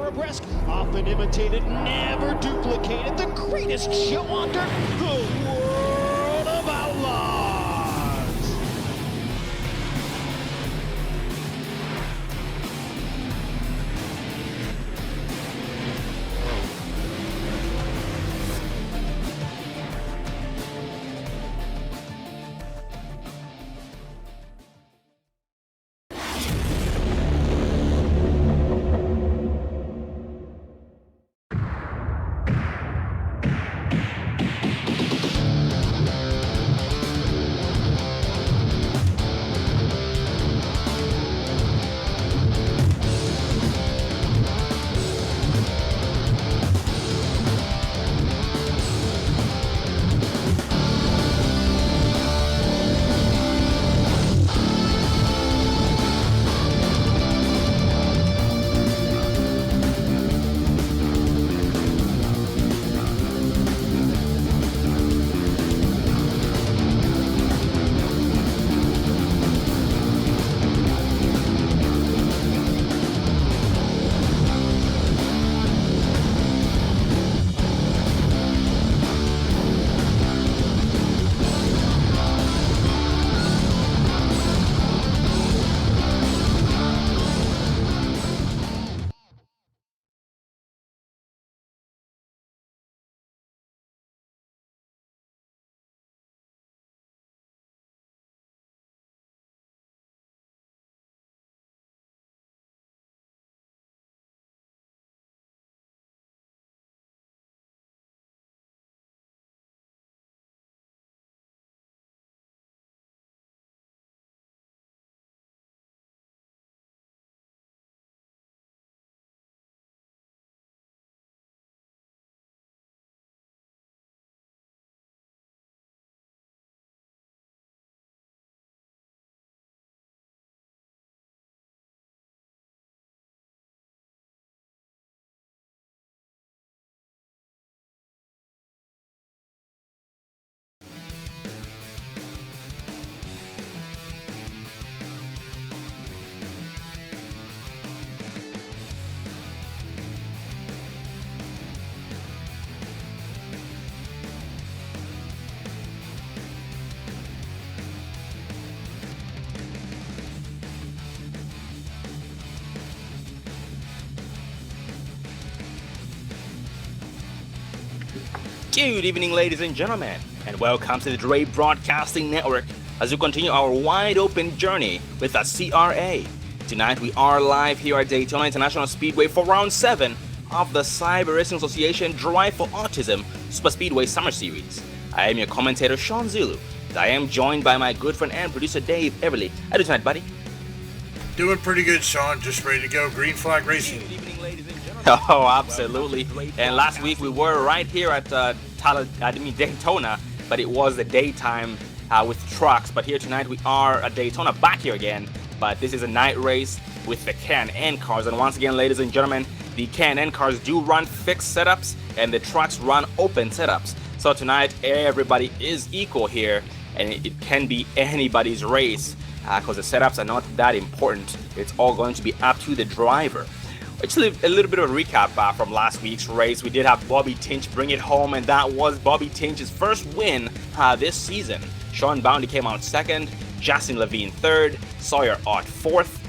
thoroughbreds, often imitated, never duplicated, the greatest show on dirt, the World of Outlaws. Good evening, ladies and gentlemen, and welcome to the Dre Broadcasting Network as we continue our wide-open journey with the CRA. Tonight we are live here at Daytona International Speedway for Round 7 of the Cyber Racing Association Drive for Autism Super Speedway Summer Series. I am your commentator, Sean Zulu, and I am joined by my good friend and producer, Dave Everly. How are you tonight, buddy? Doing pretty good, Sean. Just ready to go. Green flag racing. Good evening, ladies and gentlemen. Oh, absolutely. And last week we were right here at Daytona, but it was the daytime with trucks. But here tonight we are at Daytona, back here again. But this is a night race with the Can-N cars. And once again, ladies and gentlemen, the Can-N cars do run fixed setups and the trucks run open setups. So tonight everybody is equal here, and it can be anybody's race because the setups are not that important. It's all going to be up to the driver. Actually, a little bit of a recap from last week's race. We did have Bobby Tinch bring it home, and that was Bobby Tinch's first win this season. Sean Bounty came out second, Justin Levine third, Sawyer Ott fourth,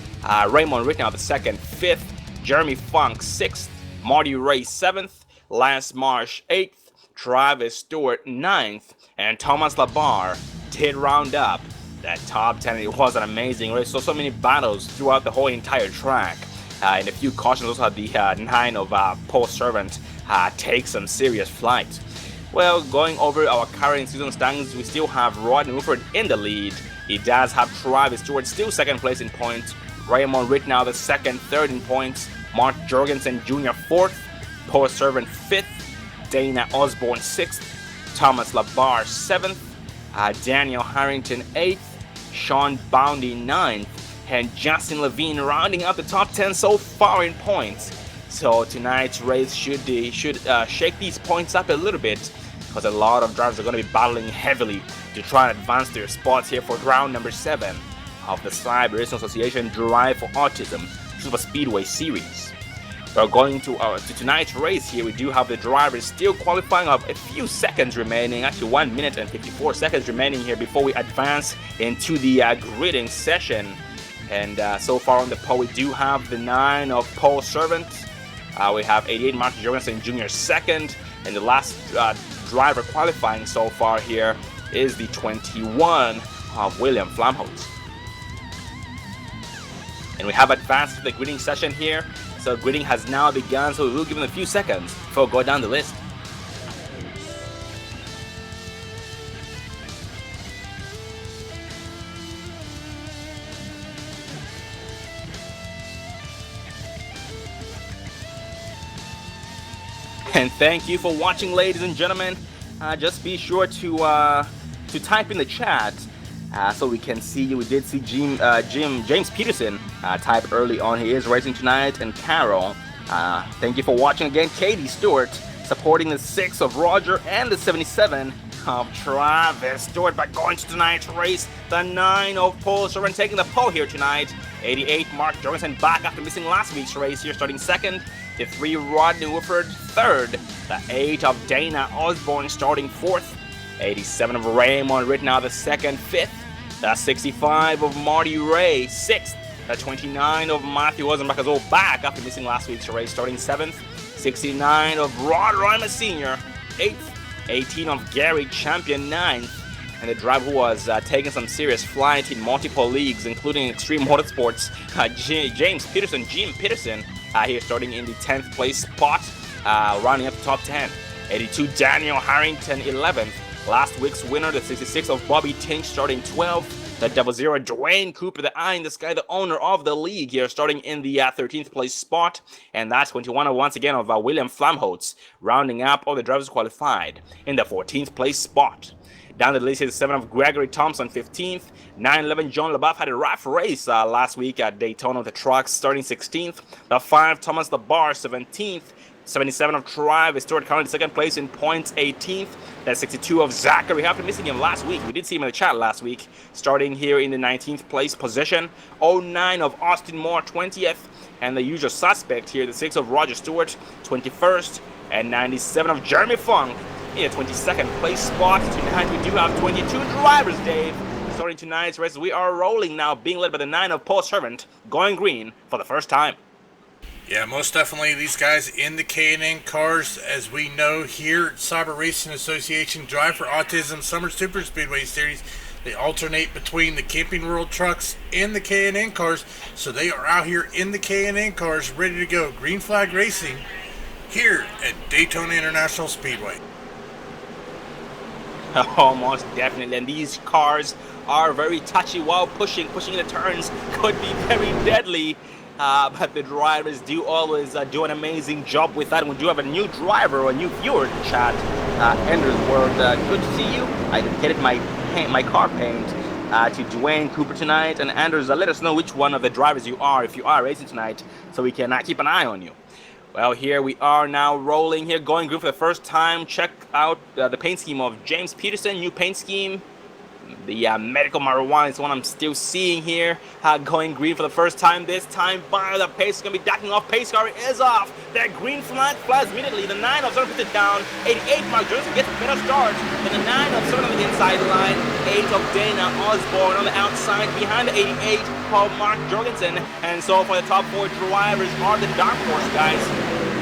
Raymond Rittenhouse the second, fifth, Jeremy Funk sixth, Marty Ray seventh, Lance Marsh eighth, Travis Stewart ninth, and Thomas Labar did round up that top 10. It was an amazing race. So many battles throughout the whole entire track. And a few cautions. Also had the 9 of Paul Servant take some serious flight. Well, going over our current season standings, we still have Rodney Woodford in the lead. He does have Travis Stewart still second place in points, Raymond Rittenhouse the second, third in points, Mark Jorgensen Jr. fourth, Paul Servant fifth, Dana Osborne sixth, Thomas Labar seventh, Daniel Harrington eighth, Sean Boundy ninth, and Justin Levine rounding out the top 10 so far in points. So tonight's race should shake these points up a little bit, because a lot of drivers are going to be battling heavily to try and advance their spots here for round number 7 of the Cyber Racing Association Drive for Autism Super Speedway Series. Well, going to tonight's race here, we do have the drivers still qualifying of a few seconds remaining, actually 1 minute and 54 seconds remaining here before we advance into the gridding session. And so far on the pole, we do have the 9 of Paul Servant. We have 88 Mark Jorgensen Jr. second, and the last driver qualifying so far here is the 21 of William Flamholt. And we have advanced to the gridding session here. So gridding has now begun, so we will give them a few seconds before we go down the list. And thank you for watching, ladies and gentlemen. Just be sure to type in the chat so we can see. We did see James Peterson type early on. He is racing tonight, and Carol. Thank you for watching again. Katie Stewart supporting the 6 of Roger and the 77 of Travis Stewart. But going to tonight's race, the 9 of Paul Servant taking the pole here tonight. 88 Mark Jorgensen back after missing last week's race here, starting second. The 3 Rodney Woodford third. The 8 of Dana Osborne starting fourth. 87 of Raymond Rittenhouse the second, fifth. The 65 of Marty Ray, 6th. The 29 of Matthew Ozenbach all back after missing last week's race, starting 7th. 69 of Rod Ryman Sr., 8th. 18 of Gary Champion, 9th. And the driver who was taking some serious flight in multiple leagues, including Extreme Motorsports, James Peterson, Jim Peterson, here starting in the 10th place spot, rounding up the top 10. 82 Daniel Harrington, 11th. Last week's winner, the 66 of Bobby Tinch, starting 12th. The 00 Dwayne Cooper, the eye in the sky, the owner of the league here, starting in the 13th place spot. And that's 21 once again of William Flamholtz, rounding up all the drivers qualified in the 14th place spot. Down the list is 7 of Gregory Thompson, 15th. 9-11 John LaBeouf had a rough race last week at Daytona with the trucks, starting 16th. The 5 Thomas LaBar, 17th. 77 of Travis Stewart currently second place in points, 18th. That's 62 of Zachary. After missing him last week, we did see him in the chat last week, starting here in the 19th place position. 09 of Austin Moore, 20th. And the usual suspect here, the 6 of Roger Stewart, 21st. And 97 of Jeremy Funk in the 22nd place spot. Tonight we do have 22 drivers, Dave. Starting tonight's race, we are rolling now, being led by the 9 of Paul Servant, going green for the first time. Yeah, most definitely these guys in the K&N cars, as we know here at Cyber Racing Association, Drive for Autism Summer Super Speedway Series. They alternate between the Camping World trucks and the K&N cars, so they are out here in the K&N cars ready to go. Green flag racing here at Daytona International Speedway. Almost definitely, and these cars are very touchy while pushing the turns, could be very deadly. But the drivers do always do an amazing job with that. We do have a new driver or a new viewer in the chat. Andrew's World, good to see you. I dedicated my car paint to Dwayne Cooper tonight. And Andrews, let us know which one of the drivers you are, if you are racing tonight, so we can keep an eye on you. Well, here we are now rolling here, going green for the first time. Check out the paint scheme of James Peterson, new paint scheme. The medical marijuana is one I'm still seeing here, going green for the first time. This time by the pace is going to be ducking off. Pace car is off. That green flag flies immediately. The 9 of 7 puts it down. 88 Mark Johnson gets a better start. Then the 9 of 7 on the inside line. 8 of Dana Osborne on the outside. Behind the 88 of Mark Jorgensen. And so for the top 4 drivers are the Dark Horse guys.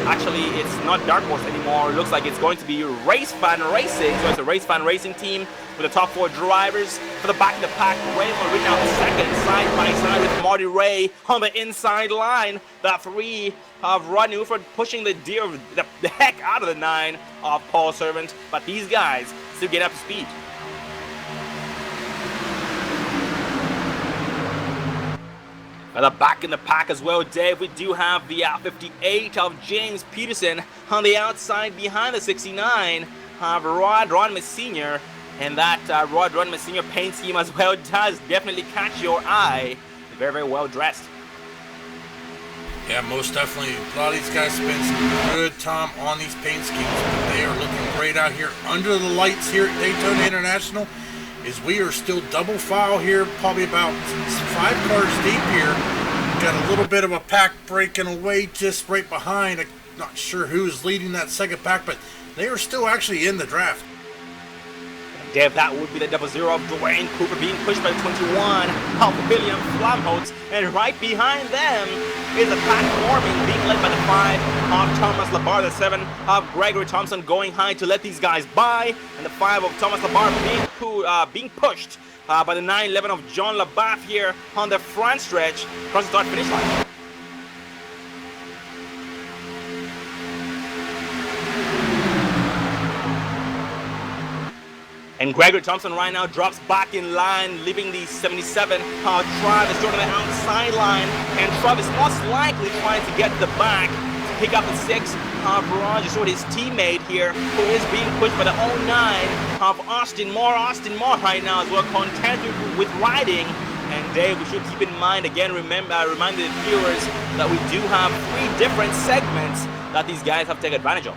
Actually, it's not Dark Horse anymore. It looks like it's going to be Race Fan Racing. So it's a Race Fan Racing team with the top 4 drivers. For the back of the pack, Raymond Rittenhouse second, side by side with Marty Ray on the inside line. The 3 of Rodney Woodford pushing the heck out of the 9 of Paul Servant. But these guys still get up to speed. At the back in the pack as well, Dave, we do have the 58 of James Peterson on the outside behind the 69 of Rod Rodman Sr. And that Rod Rodman Sr. paint scheme as well does definitely catch your eye. Very, very well dressed. Yeah, most definitely. A lot of these guys spend some good time on these paint schemes, but they are looking great out here under the lights here at Daytona International. As we are still double file here, probably about 5 cars deep here, got a little bit of a pack breaking away just right behind. I'm not sure who's leading that second pack, but they are still actually in the draft. Dave, that would be the 00 of Dwayne Cooper being pushed by 21 of William Flamholtz, and right behind them is a pack forming, being led by the 5 of Thomas Labar, the 7 of Gregory Thompson going high to let these guys by, and the 5 of Thomas Labar being pushed by the 9-11 of John LaBaff here on the front stretch across the start finish line. And Gregory Thompson right now drops back in line, leaving the 77 Travis Jordan on the outside line. And Travis most likely trying to get to the back to pick up the 6 Barrage with his teammate here, who is being pushed by the 09 of Austin Moore. Austin Moore right now as well contented with riding. And Dave, we should keep in mind, again, remind the viewers that we do have 3 different segments that these guys have to take advantage of.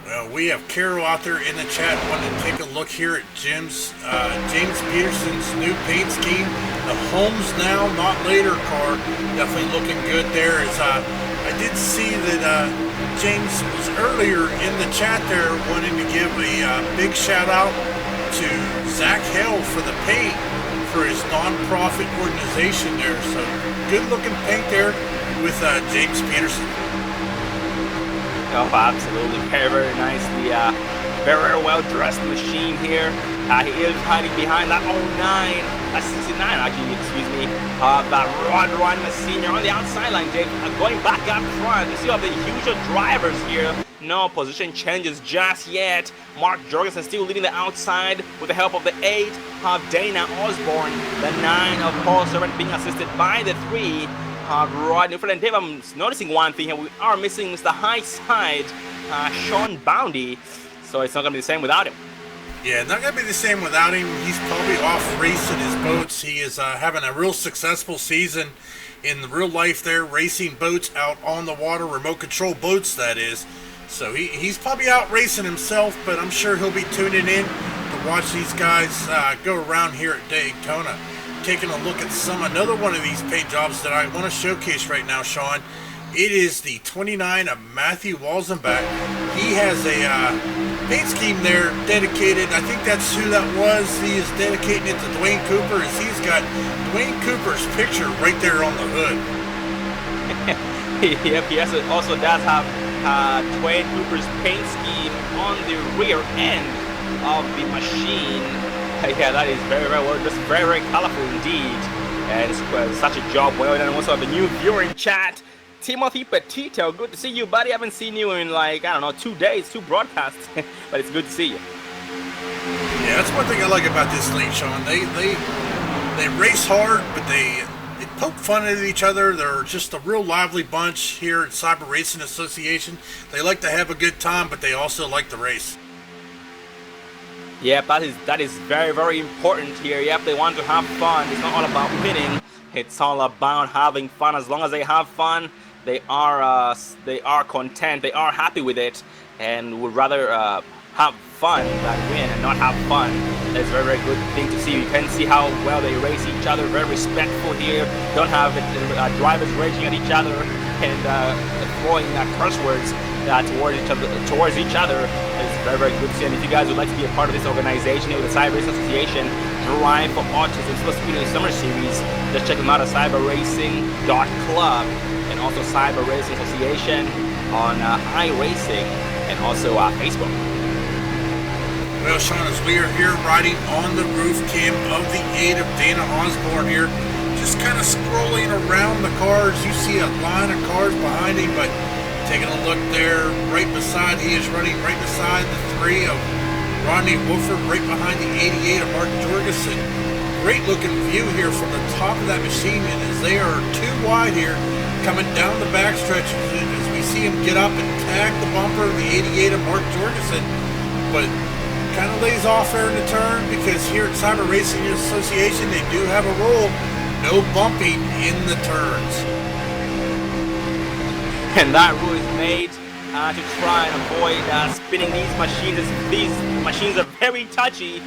Well, we have Carol out there in the chat wanting to take a look here at James Peterson's new paint scheme. The Homes Now, Not Later car, definitely looking good there. As I did see that James was earlier in the chat there wanting to give a big shout out to Zach Hale for the paint for his non-profit organization there. So good looking paint there with James Peterson. Oh, absolutely. Very, very nicely. Very well dressed machine here. He is hiding behind that 69 actually, excuse me. That Ron Senior on the outside line, Dave. Going back up front. You see all the usual drivers here. No position changes just yet. Mark Jorgensen still leading the outside with the help of the 8 of Dana Osborne. The 9 of Paul Servant being assisted by the 3. Rod Newford. And Dave, I'm noticing one thing here. We are missing Mr. High Side, Sean Boundy. So it's not going to be the same without him. Yeah, not going to be the same without him. He's probably off racing his boats. He is having a real successful season in the real life there, racing boats out on the water, remote control boats, that is. So he's probably out racing himself, but I'm sure he'll be tuning in to watch these guys go around here at Daytona. Taking a look at another one of these paint jobs that I want to showcase right now, Sean. It is the 29 of Matthew Walzenbach. He has a paint scheme there dedicated. I think that's who that was. He is dedicating it to Dwayne Cooper, as he's got Dwayne Cooper's picture right there on the hood. Yep, he also does have Dwayne Cooper's paint scheme on the rear end of the machine. Yeah, that is very, very well, just very, very colorful indeed. And it's such a job well done. And also have a new viewer in chat, Timothy Petito. Good to see you, buddy. I haven't seen you in, like, I don't know, 2 days, 2 broadcasts. But it's good to see you. Yeah, that's one thing I like about this league, Sean. They race hard, but they poke fun at each other. They're just a real lively bunch here at Cyber Racing Association. They like to have a good time, but they also like to race. Yep, that is very, very important here. Yep, they want to have fun. It's not all about winning. It's all about having fun. As long as they have fun, they are content. They are happy with it, and would rather have fun than win and not have fun. That's a very, very good thing to see. You can see how well they race each other. Very respectful here. Don't have drivers raging at each other and throwing curse words towards each other. It's very, very good to see. And if you guys would like to be a part of this organization here with the Cyber Racing Association, Drive for Autism Speedway Summer Series, just check them out at cyberracing.club, and also Cyber Racing Association on iRacing, and also Facebook. Well, Sean, as we are here riding on the roof cam of the 8 of Dana Osborne here, just kind of scrolling around the cars. You see a line of cars behind him, but taking a look there, right beside, he is running right beside the 3 of Rodney Wolford, right behind the 88 of Mark Jorgensen. Great looking view here from the top of that machine, and as they are too wide here, coming down the backstretch, as we see him get up and tag the bumper of the 88 of Mark Jorgensen, but kind of lays off there in the turn, because here at Cyber Racing Association they do have a rule: no bumping in the turns. And that rule is made to try and avoid spinning these machines. These machines are very touchy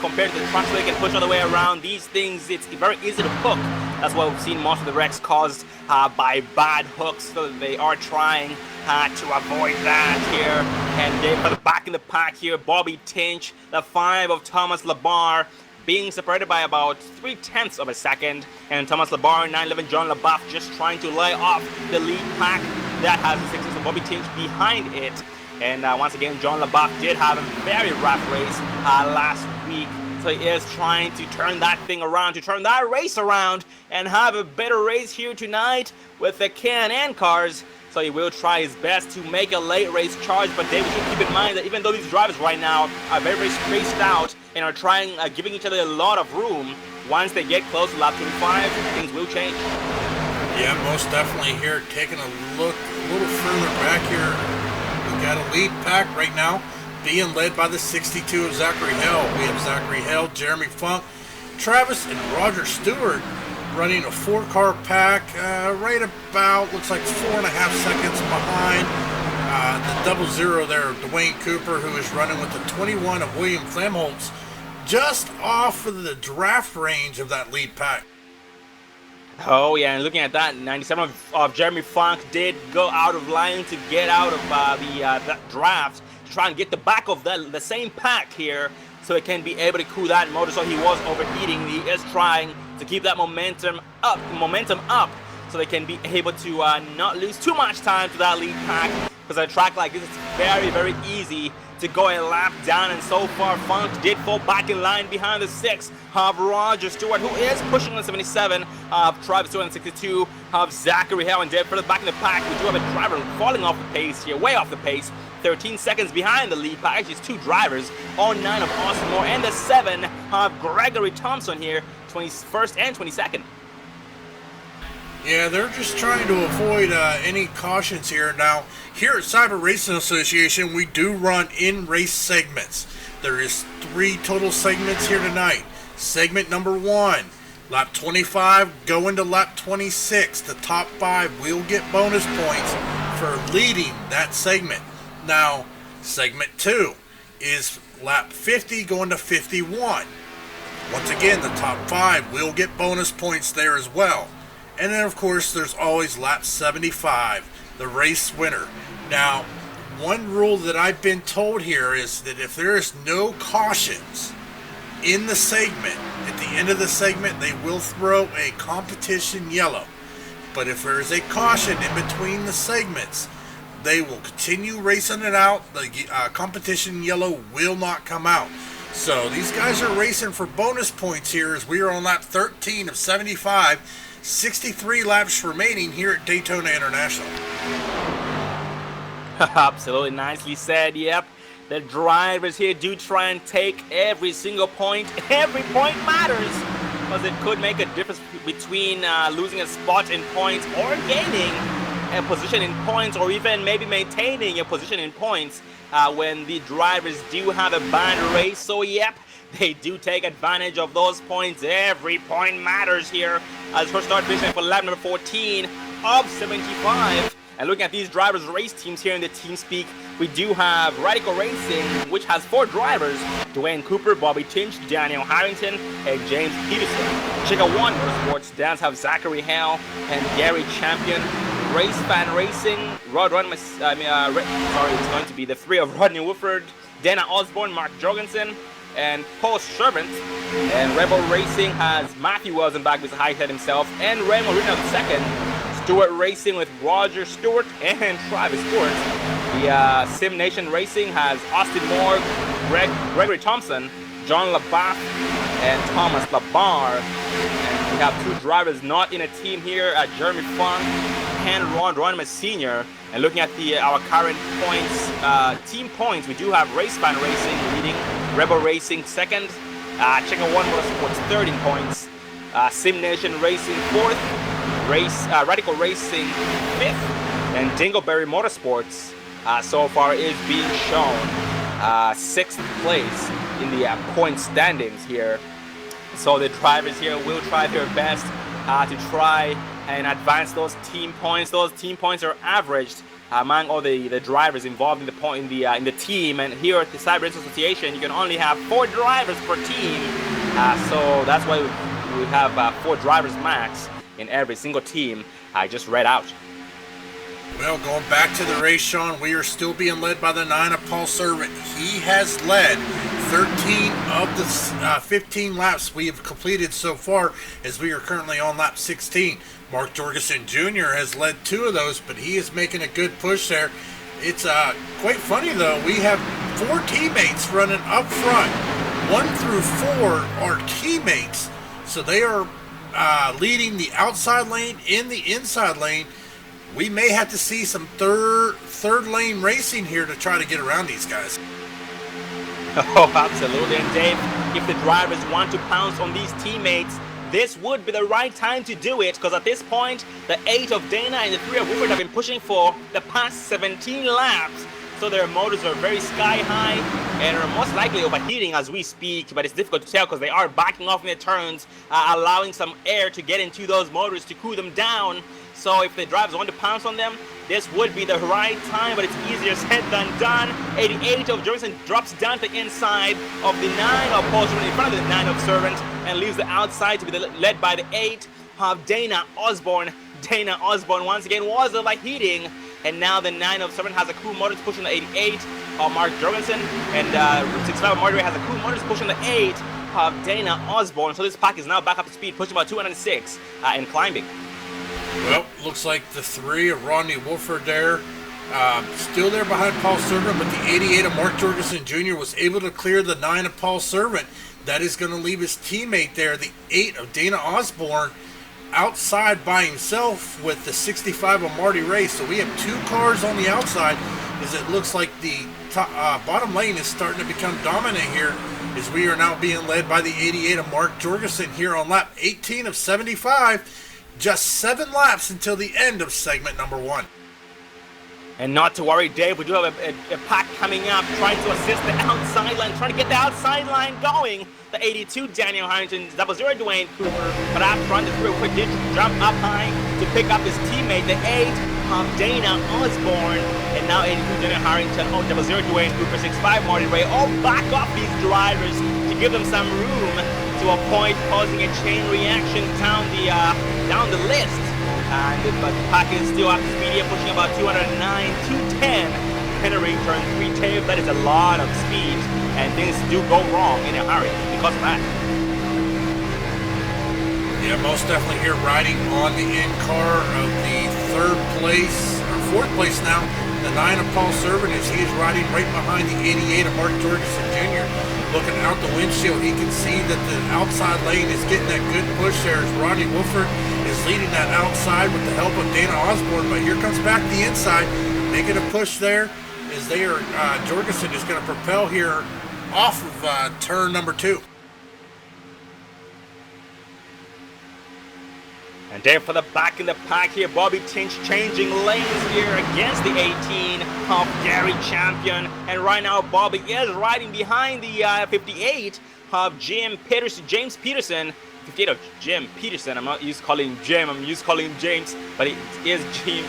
compared to the trucks. They can push all the way around. These things, it's very easy to hook That's why we've seen most of the wrecks caused by bad hooks, so they are trying to avoid that here. And they put it back in the pack here. Bobby Tinch, the 5 of Thomas Labar, being separated by about 0.3 of a second, and Thomas Labar, 911 John LaBeouf just trying to lay off the lead pack that has the 6 of Bobby Tinch behind it. And once again, John LaBeouf did have a very rough race last week, so he is trying to turn that thing around, to turn that race around, and have a better race here tonight with the Can-Am cars. So he will try his best to make a late race charge, but David should keep in mind that even though these drivers right now are very spaced out and are trying, giving each other a lot of room, once they get close to lap 25, things will change. Yeah, most definitely here. Taking a look a little further back here, we got a lead pack right now being led by the 62 of Zachary Hell. We have Zachary Hell, Jeremy Funk, Travis, and Roger Stewart running a 4-car pack, right about, looks like 4.5 seconds behind the 00 there, Dwayne Cooper, who is running with the 21 of William Flamholtz, just off of the draft range of that lead pack. Oh yeah, and looking at that, 97 of Jeremy Funk did go out of line to get out of that draft, to try and get the back of the same pack here, so it can be able to cool that motor. So he was overheating. He is trying to keep that momentum up, so they can be able to not lose too much time to that lead pack, because a track like this is very, very easy to go a lap down, and so far Funk did fall back in line behind the 6 of Roger Stewart, who is pushing on 77, of Travis Stewart on 62, of Zachary Hell, and dead further back in the pack. We do have a driver falling off the pace here, way off the pace, 13 seconds behind the lead pack. Actually, it's 2 drivers, 09 of Austin Moore, and the 7 of Gregory Thompson here, 21st and 22nd. Yeah, they're just trying to avoid any cautions here. Now, here at Cyber Racing Association, we do run in-race segments. There is 3 total segments here tonight. Segment number 1, lap 25 going to lap 26. The top 5 will get bonus points for leading that segment. Now, segment 2 is lap 50 going to 51. Once again, the top 5 will get bonus points there as well. And then, of course, there's always lap 75, the race winner. Now, one rule that I've been told here is that if there is no cautions in the segment, at the end of the segment, they will throw a competition yellow. But if there is a caution in between the segments, they will continue racing it out. The competition yellow will not come out. So these guys are racing for bonus points here as we are on lap 13 of 75. 63 laps remaining here at Daytona International. Absolutely nicely said, yep. The drivers here do try and take every single point. Every point matters, because it could make a difference between losing a spot in points or gaining a position in points, or even maybe maintaining a position in points when the drivers do have a bad race. So yep, they do take advantage of those points. Every point matters here. As first start finishing for lap number 14 of 75. And looking at these drivers' race teams here in the team speak, we do have Radical Racing, which has 4 drivers: Dwayne Cooper, Bobby Tinch, Daniel Harrington, and James Peterson. Chica 1 Motorsports does have Zachary Hale and Gary Champion. Race Fan Racing, it's going to be the 3 of Rodney Woodford, Dana Osborne, Mark Jorgensen, and Paul Servant. And Rebel Racing has Matthew Welsenbach with the high head himself, and Ray Marino II. Stewart Racing with Roger Stewart and Travis Stewart. The Sim Nation Racing has Austin Moore, Gregory Thompson, John LaBeouf, and Thomas Labar. And we have 2 drivers not in a team here, Jeremy Funk and Ron Ronimus Sr. And looking at our current points, team points, we do have Race Fan Racing leading, Rebel Racing second, Chica 1 Motorsports 13 points, Sim Nation Racing 4th, Radical Racing 5th, and Dingleberry Motorsports so far is being shown 6th place in the point standings here. So the drivers here will try their best to try and advance those team points. Those team points are averaged among all the drivers involved in the team. And here at the Cyber Race Association, you can only have 4 drivers per team. So that's why we have 4 drivers max in every single team. I just read out. Well, going back to the race, Sean, we are still being led by the 9 of Paul Servant. He has led 13 of the 15 laps we have completed so far, as we are currently on lap 16. Mark Jorgensen Jr. has led 2 of those, but he is making a good push there. It's quite funny, though. We have 4 teammates running up front. 1 through 4 are teammates, so they are leading the outside lane in the inside lane. We may have to see some third lane racing here to try to get around these guys. Oh, absolutely. And Dave, if the drivers want to pounce on these teammates, this would be the right time to do it, because at this point, the 8 of Dana and the 3 of Woodward have been pushing for the past 17 laps. So their motors are very sky high and are most likely overheating as we speak, but it's difficult to tell because they are backing off in the turns, allowing some air to get into those motors to cool them down. So if the drivers want to pounce on them, this would be the right time, but it's easier said than done. 88 of Jorgensen drops down to the inside of the 9 of Paul Servant, in front of the 9 of Servant, and leaves the outside to be led by the 8 of Dana Osborne. Dana Osborne once again was overheating, and now the 9 of Servant has a cool motor pushing the 88 of Mark Jorgensen, and 65 of Marjorie has a cool motor pushing the 8 of Dana Osborne. So this pack is now back up to speed, pushing about 206 and climbing. Well, looks like the 3 of Rodney Wolford there, still there behind Paul Servant, but the 88 of Mark Jorgensen Jr. was able to clear the 9 of Paul Servant. That is going to leave his teammate there, the 8 of Dana Osborne, outside by himself with the 65 of Marty Ray. So we have 2 cars on the outside, as it looks like the bottom lane is starting to become dominant here, as we are now being led by the 88 of Mark Jorgensen here on lap 18 of 75. Just 7 laps until the end of segment number 1. And not to worry, Dave, we do have a pack coming up trying to assist the outside line, trying to get the outside line going. The 82, Daniel Harrington, 00, Dwayne Cooper, but up front, the 3 quick did jump up high to pick up his teammate, the 8 of Dana Osborne, and now 82, Daniel Harrington, 00, Dwayne Cooper, 65, Marty Ray, all back off these drivers to give them some room to avoid causing a chain reaction down the list. But the pack is still up to speed here, pushing about 209, 210. Entering turn 3 tail, that is a lot of speed, and things do go wrong in a hurry because of that. Yeah, most definitely here riding on the in car of the 3rd place, or 4th place now, the 9 of Paul Servant, as he is riding right behind the 88 of Mark Jorgensen Jr. Looking out the windshield, he can see that the outside lane is getting that good push there, as Rodney Wolford is leading that outside with the help of Dana Osborne. But here comes back the inside, making a push there, as they are Jorgensen is going to propel here off of turn number 2. And there for the back in the pack here, Bobby Tinch changing lanes here against the 18 of Gary Champion. And right now, Bobby is riding behind the 58 of James Peterson. 58 of Jim Peterson. I'm not used to calling him Jim, I'm used to calling him James, but it is Jim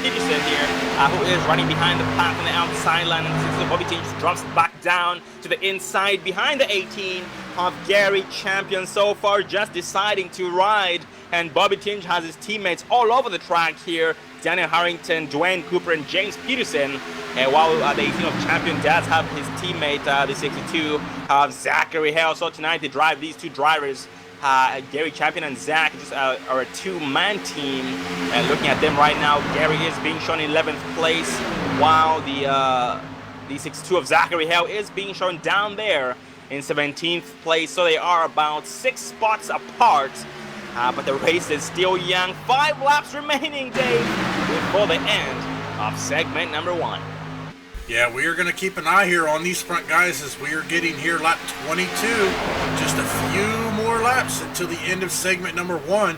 Peterson here, who is running behind the pack on the outside line. And so Bobby Tinch drops back down to the inside behind the 18 of Gary Champion. So far, just deciding to ride. And Bobby Tinch has his teammates all over the track here. Daniel Harrington, Dwayne Cooper, and James Peterson. And while the 18 of Champion does have his teammate, the 62 of Zachary Hale. So tonight they drive these 2 drivers. Gary Champion and Zach just are a 2-man team. And looking at them right now, Gary is being shown in 11th place, while the 62 of Zachary Hale is being shown down there in 17th place. So they are about 6 spots apart. But the race is still young. 5 laps remaining, Dave, before the end of segment number 1. Yeah, we are going to keep an eye here on these front guys as we are getting here lap 22. Just a few more laps until the end of segment number 1,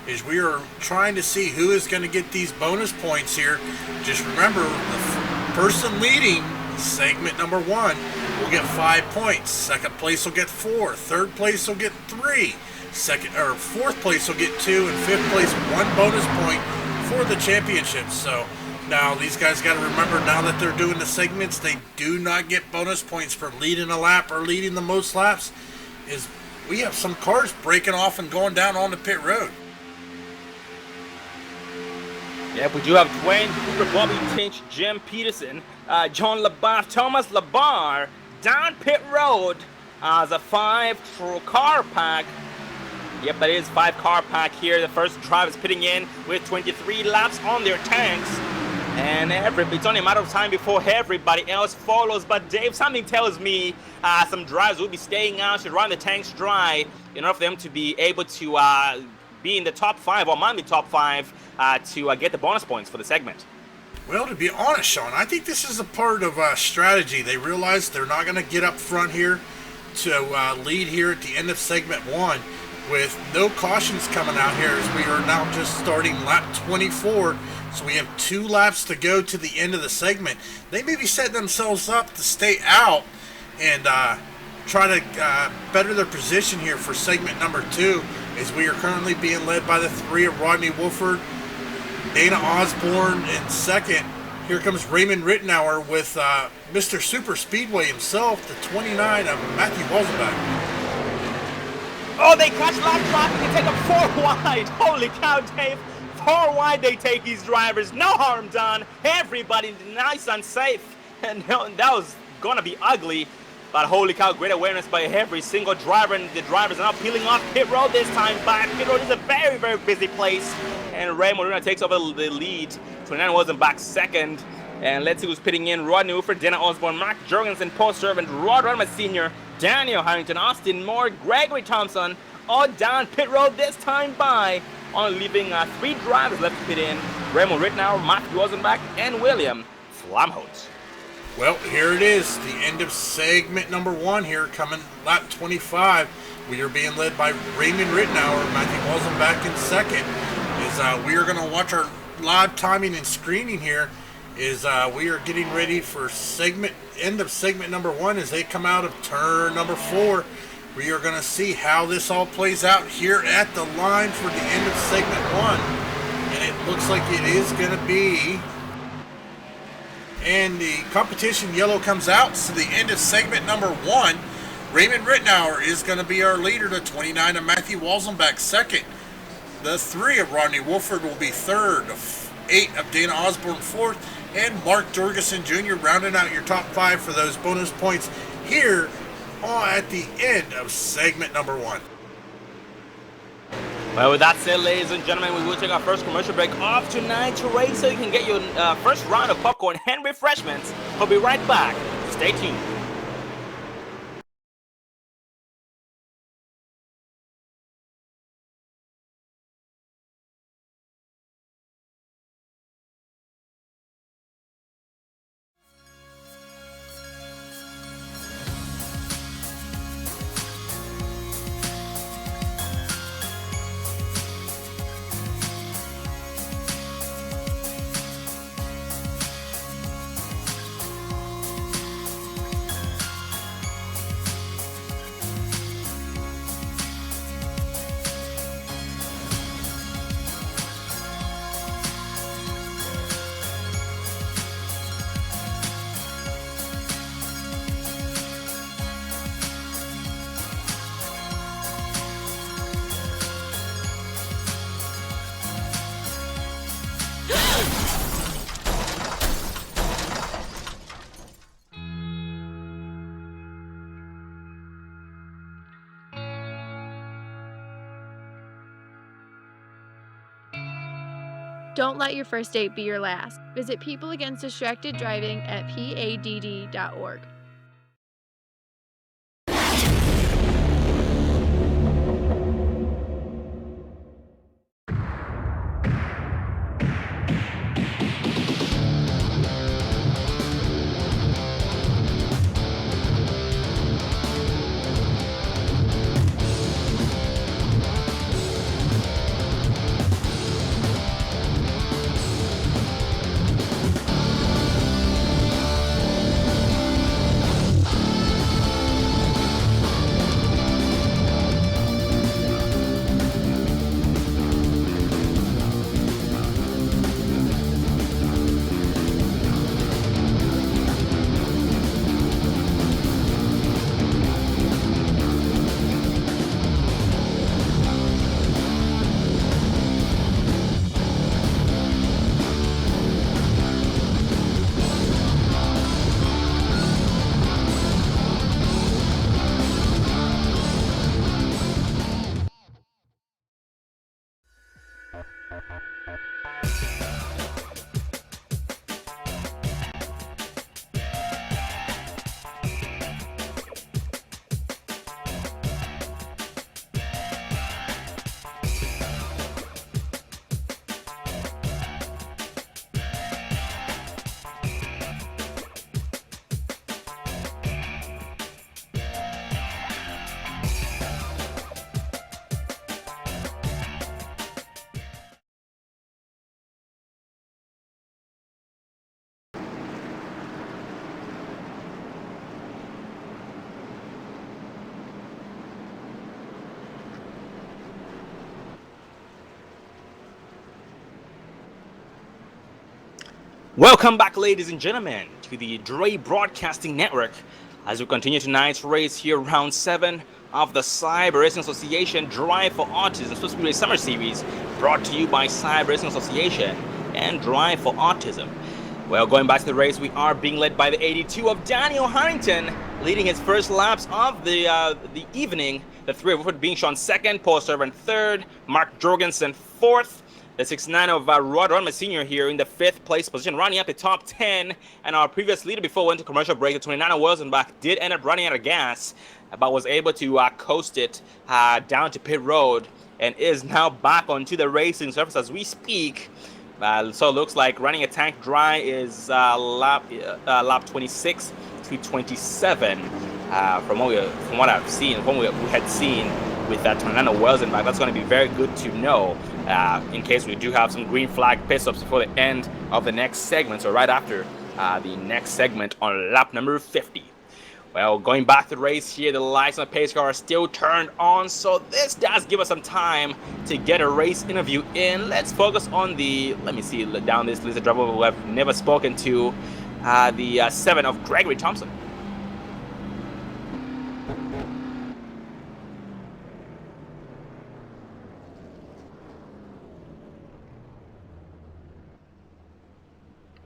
as we are trying to see who is going to get these bonus points here. Just remember, the person leading segment number 1 will get 5 points. 2nd place will get 4. 3rd place will get 3. 4th place will get 2, and 5th place 1 bonus point for the championship. So now these guys got to remember, now that they're doing the segments, they do not get bonus points for leading a lap or leading the most laps. Is we have some cars breaking off and going down on the pit road. Yeah, we do have Dwayne Cooper, Bobby Tinch, Jim Peterson, John Labar, Thomas Labar down pit road as a 5-car pack. Yep, that is 5-car pack here. The first drive is pitting in with 23 laps on their tanks. And it's only a matter of time before everybody else follows. But Dave, something tells me some drivers will be staying out, should run the tanks dry in order for them to be able to be in the top 5 or among the top 5 to get the bonus points for the segment. Well, to be honest, Sean, I think this is a part of strategy. They realize they're not going to get up front here to lead here at the end of segment 1 with no cautions coming out here, as we are now just starting lap 24. So we have 2 laps to go to the end of the segment. They may be setting themselves up to stay out and try to better their position here for segment number 2, as we are currently being led by the 3 of Rodney Wolford, Dana Osborne in second. Here comes Raymond Rittenauer with Mr. Super Speedway himself, the 29 of Matthew Walzenbach. Oh, they catch lap traffic and take them 4 wide. Holy cow, Dave. 4 wide they take these drivers. No harm done. Everybody nice and safe. And that was going to be ugly. But holy cow, great awareness by every single driver. And the drivers are now peeling off pit road this time back. Pit road is a very, very busy place. And Ray Morena takes over the lead. 29 wasn't back second. And let's see who's pitting in. Rodney Wolford, Dana Osborne, Mark Jorgensen, Paul Servant, Rod Rodman Sr., Daniel Harrington, Austin Moore, Gregory Thompson, all down pit road this time by. Only leaving 3 drivers left to pit in. Raymond Rittenauer, Matthew Rosenbach, and William Flamholt. Well, here it is, the end of segment number 1 here, coming lap 25. We are being led by Raymond Rittenauer, Matthew Rosenbach in second. We are going to watch our live timing and screening here. We are getting ready for end of segment number 1 as they come out of turn number 4. We are going to see how this all plays out here at the line for the end of segment 1. And it looks like it is going to be... And the competition yellow comes out, so the end of segment number 1. Raymond Rittenauer is going to be our leader, the 29 of Matthew Walzenbach second. The 3 of Rodney Wolford will be third, the 8 of Dana Osborne fourth, and Mark Jorgensen Jr. rounding out your top 5 for those bonus points here at the end of segment number 1. Well, with that said, ladies and gentlemen, we will take our first commercial break off tonight's race so you can get your first round of popcorn and refreshments. We'll be right back. Stay tuned. Don't let your first date be your last. Visit People Against Distracted Driving at PADD.org. Welcome back, ladies and gentlemen, to the Dre Broadcasting Network as we continue tonight's race here, round 7 of the Cyber Racing Association Drive for Autism Speedway Summer Series, brought to you by Cyber Racing Association and Drive for Autism. Well, going back to the race, we are being led by the 82 of Daniel Harrington, leading his first laps of the evening. The 3 of Woodford being shown second, Paul Servant third, Mark Jorgensen fourth. The 6'9 of Rod Rodman Sr. here in the 5th place position, running up the top 10. And our previous leader before we went to commercial break, the 29 of Wilsonbach, did end up running out of gas, but was able to coast it down to pit road and is now back onto the racing surface as we speak. So it looks like running a tank dry is lap 26 to 27 from what I've seen, from what we had seen with that 29 of Wilsonbach. That's going to be very good to know. In case we do have some green flag pit stops before the end of the next segment, so right after the next segment on lap number 50. Well, going back to the race here, the lights on the pace car are still turned on, so this does give us some time to get a race interview in. Let's focus on the, let me see down this list of drivers who I've never spoken to, the 7 of Gregory Thompson.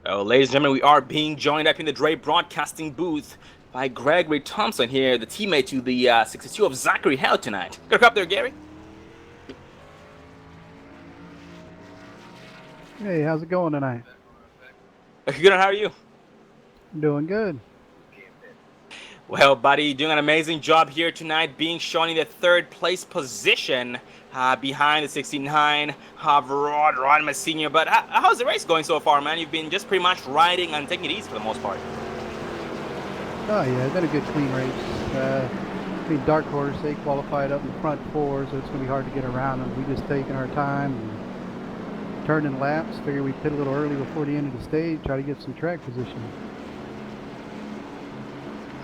Well, ladies and gentlemen, we are being joined up in the Dre Broadcasting booth by Gregory Thompson here, the teammate to the 62 of Zachary Hell tonight. Good up there, Gary. Hey, how's it going tonight? Good, how are you? Doing good. Well, buddy, doing an amazing job here tonight, being shown in the 3rd place position behind the 69 of Rod Rodman Sr. But how's the race going so far, man? You've been just pretty much riding and taking it easy for the most part. Oh yeah, it's been a good clean race. I mean, Dark Horse, they qualified up in the front 4, so it's going to be hard to get around them. We just taking our time and turning laps. Figure we pit a little early before the end of the stage, try to get some track position.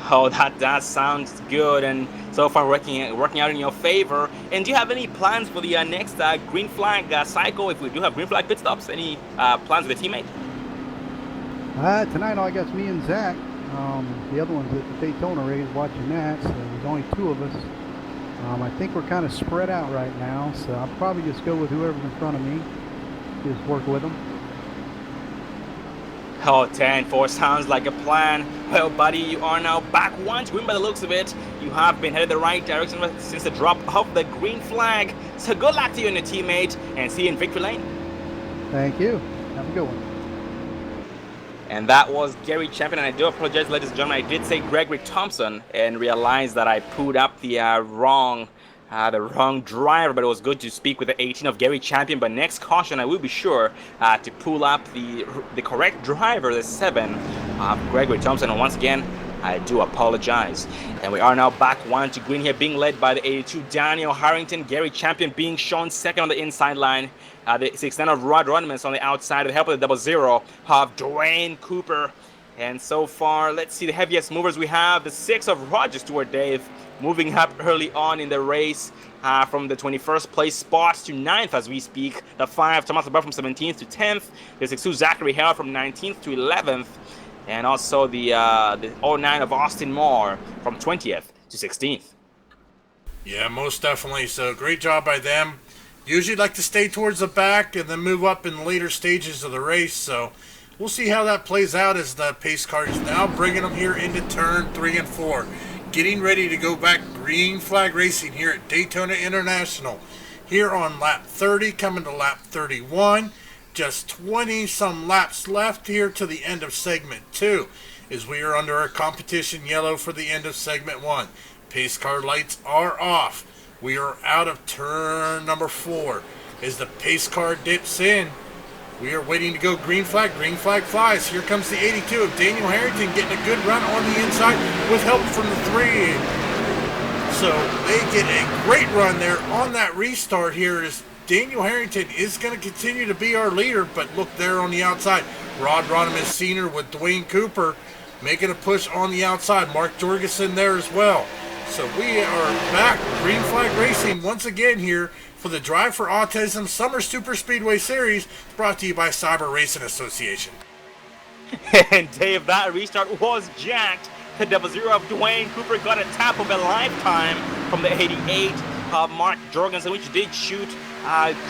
Oh, that sounds good, and so far working out in your favor. And do you have any plans for the next green flag cycle? If we do have green flag pit stops, any plans with a teammate? Tonight, I guess me and Zach. The other one's at the Daytona race watching that, so there's only 2 of us. I think we're kind of spread out right now, so I'll probably just go with whoever's in front of me. Just work with them. Oh, 10-4 sounds like a plan. Well, buddy, you are now back 1 to win by the looks of it. You have been headed the right direction since the drop of the green flag. So good luck to you and your teammate, and see you in victory lane. Thank you. Have a good one. And that was Gary Champion, and I do apologize, ladies and gentlemen. I did say Gregory Thompson and realized that I pulled up the wrong driver, but it was good to speak with the 18 of Gary Champion. But next caution, I will be sure to pull up the correct driver, the 7 of Gregory Thompson. And once again, I do apologize. And we are now back 1 to green here, being led by the 82 Daniel Harrington. Gary Champion being shown second on the inside line. The 6'9 of Rod Rodman on the outside with the help of the 00 of Dwayne Cooper. And so far, let's see the heaviest movers we have. The 6 of Roger Stewart Dave moving up early on in the race from the 21st place spots to 9th as we speak. The 5 Thomas LeBron from 17th to 10th. The 6'2 Zachary Hale from 19th to 11th. And also the 09 of Austin Moore from 20th to 16th. Yeah, most definitely. So great job by them. Usually like to stay towards the back and then move up in later stages of the race. So we'll see how that plays out as the pace car is now bringing them here into turn 3 and 4. Getting ready to go back green flag racing here at Daytona International. here on lap 30, coming to lap 31. Just 20 some laps left here to the end of segment 2, as we are under our competition yellow for the end of segment 1. Pace car lights are off. We are out of turn number 4. As the pace car dips in, we are waiting to go green flag flies. Here comes the 82 of Daniel Harrington getting a good run on the inside with help from the 3. So they get a great run there on that restart here, as Daniel Harrington is going to continue to be our leader. But look there on the outside, Rod Ronimus Sr. with Dwayne Cooper making a push on the outside. Mark Jorgensen there as well. So we are back green flag racing once again here for the Drive for Autism Summer Super Speedway Series, brought to you by Cyber Racing Association. And Dave, that restart was jacked. The 00 of Dwayne Cooper got a tap of a lifetime from the 88 of Mark Jorgensen, which did shoot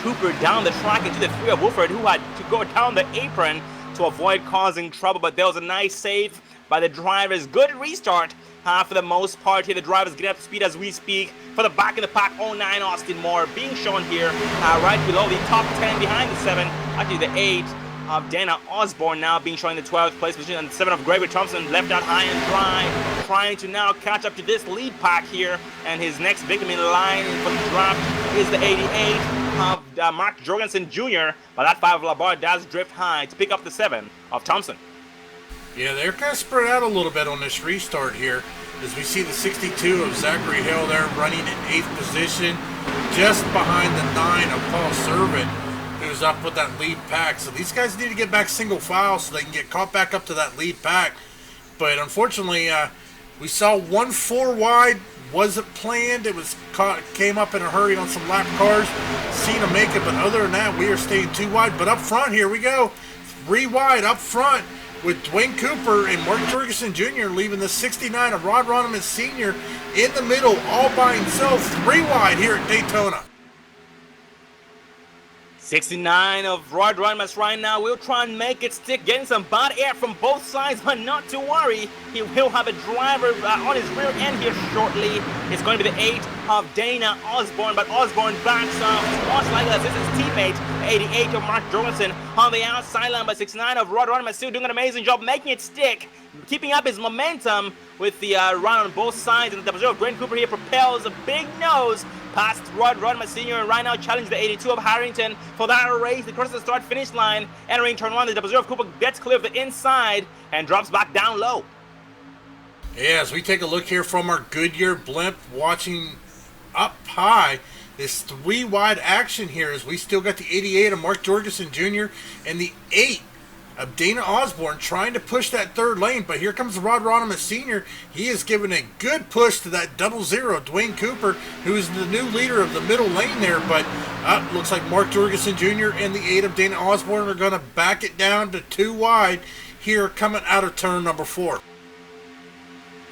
Cooper down the track into the 3 of Wolford, who had to go down the apron to avoid causing trouble. But there was a nice save by the drivers. Good restart for the most part here. The drivers get up to speed as we speak. For the back of the pack, 09 Austin Moore being shown here right below the top 10 behind the 7. Actually, the 8 of Dana Osborne now being shown in the 12th place position, and the 7 of Gregory Thompson left out high and dry, trying to now catch up to this lead pack here. And his next victim in line for the draft is the 88 of Mark Jorgensen Jr., but that 5 of Labar does drift high to pick up the 7 of Thompson. Yeah, they're kind of spread out a little bit on this restart here, as we see the 62 of Zachary Hill there running in 8th position, just behind the 9 of Paul Servant, who's up with that lead pack. So these guys need to get back single file so they can get caught back up to that lead pack. But unfortunately, we saw 1 4 wide, wasn't planned. It was came up in a hurry on some lap cars. Seen them make it, but other than that, we are staying 2 wide. But up front, here we go, 3 wide up front, with Dwayne Cooper and Mark Jorgensen Jr. leaving the 69 of Rod Ronimus Sr. in the middle, all by himself, 3 wide here at Daytona. 69 of Rod Ronimus right now will try and make it stick, getting some bad air from both sides, but not to worry. He will have a driver on his rear end here shortly. It's going to be the 8 of Dana Osborne, but Osborne backs off. Most likely this is his teammate, 88 of Mark Jorgensen on the outside line, but 69 of Rod Ronimus still doing an amazing job making it stick, keeping up his momentum with the run on both sides. And the Dwayne Green Cooper here propels a big nose past Rod Ronimus Sr. and right now challenge the 82 of Harrington for that race across the start-finish line. Entering turn 1, the 00 of Cooper gets clear of the inside and drops back down low. Yeah, as we take a look here from our Goodyear blimp, watching up high, this 3 wide action here, as we still got the 88 of Mark Jorgensen Jr. and the 8 of Dana Osborne trying to push that 3rd lane. But here comes Rod Ronimus Sr. He is giving a good push to that 00 Dwayne Cooper, who is the new leader of the middle lane there. But looks like Mark Jorgensen Jr. and the 8 of Dana Osborne are going to back it down to 2 wide here coming out of turn number 4.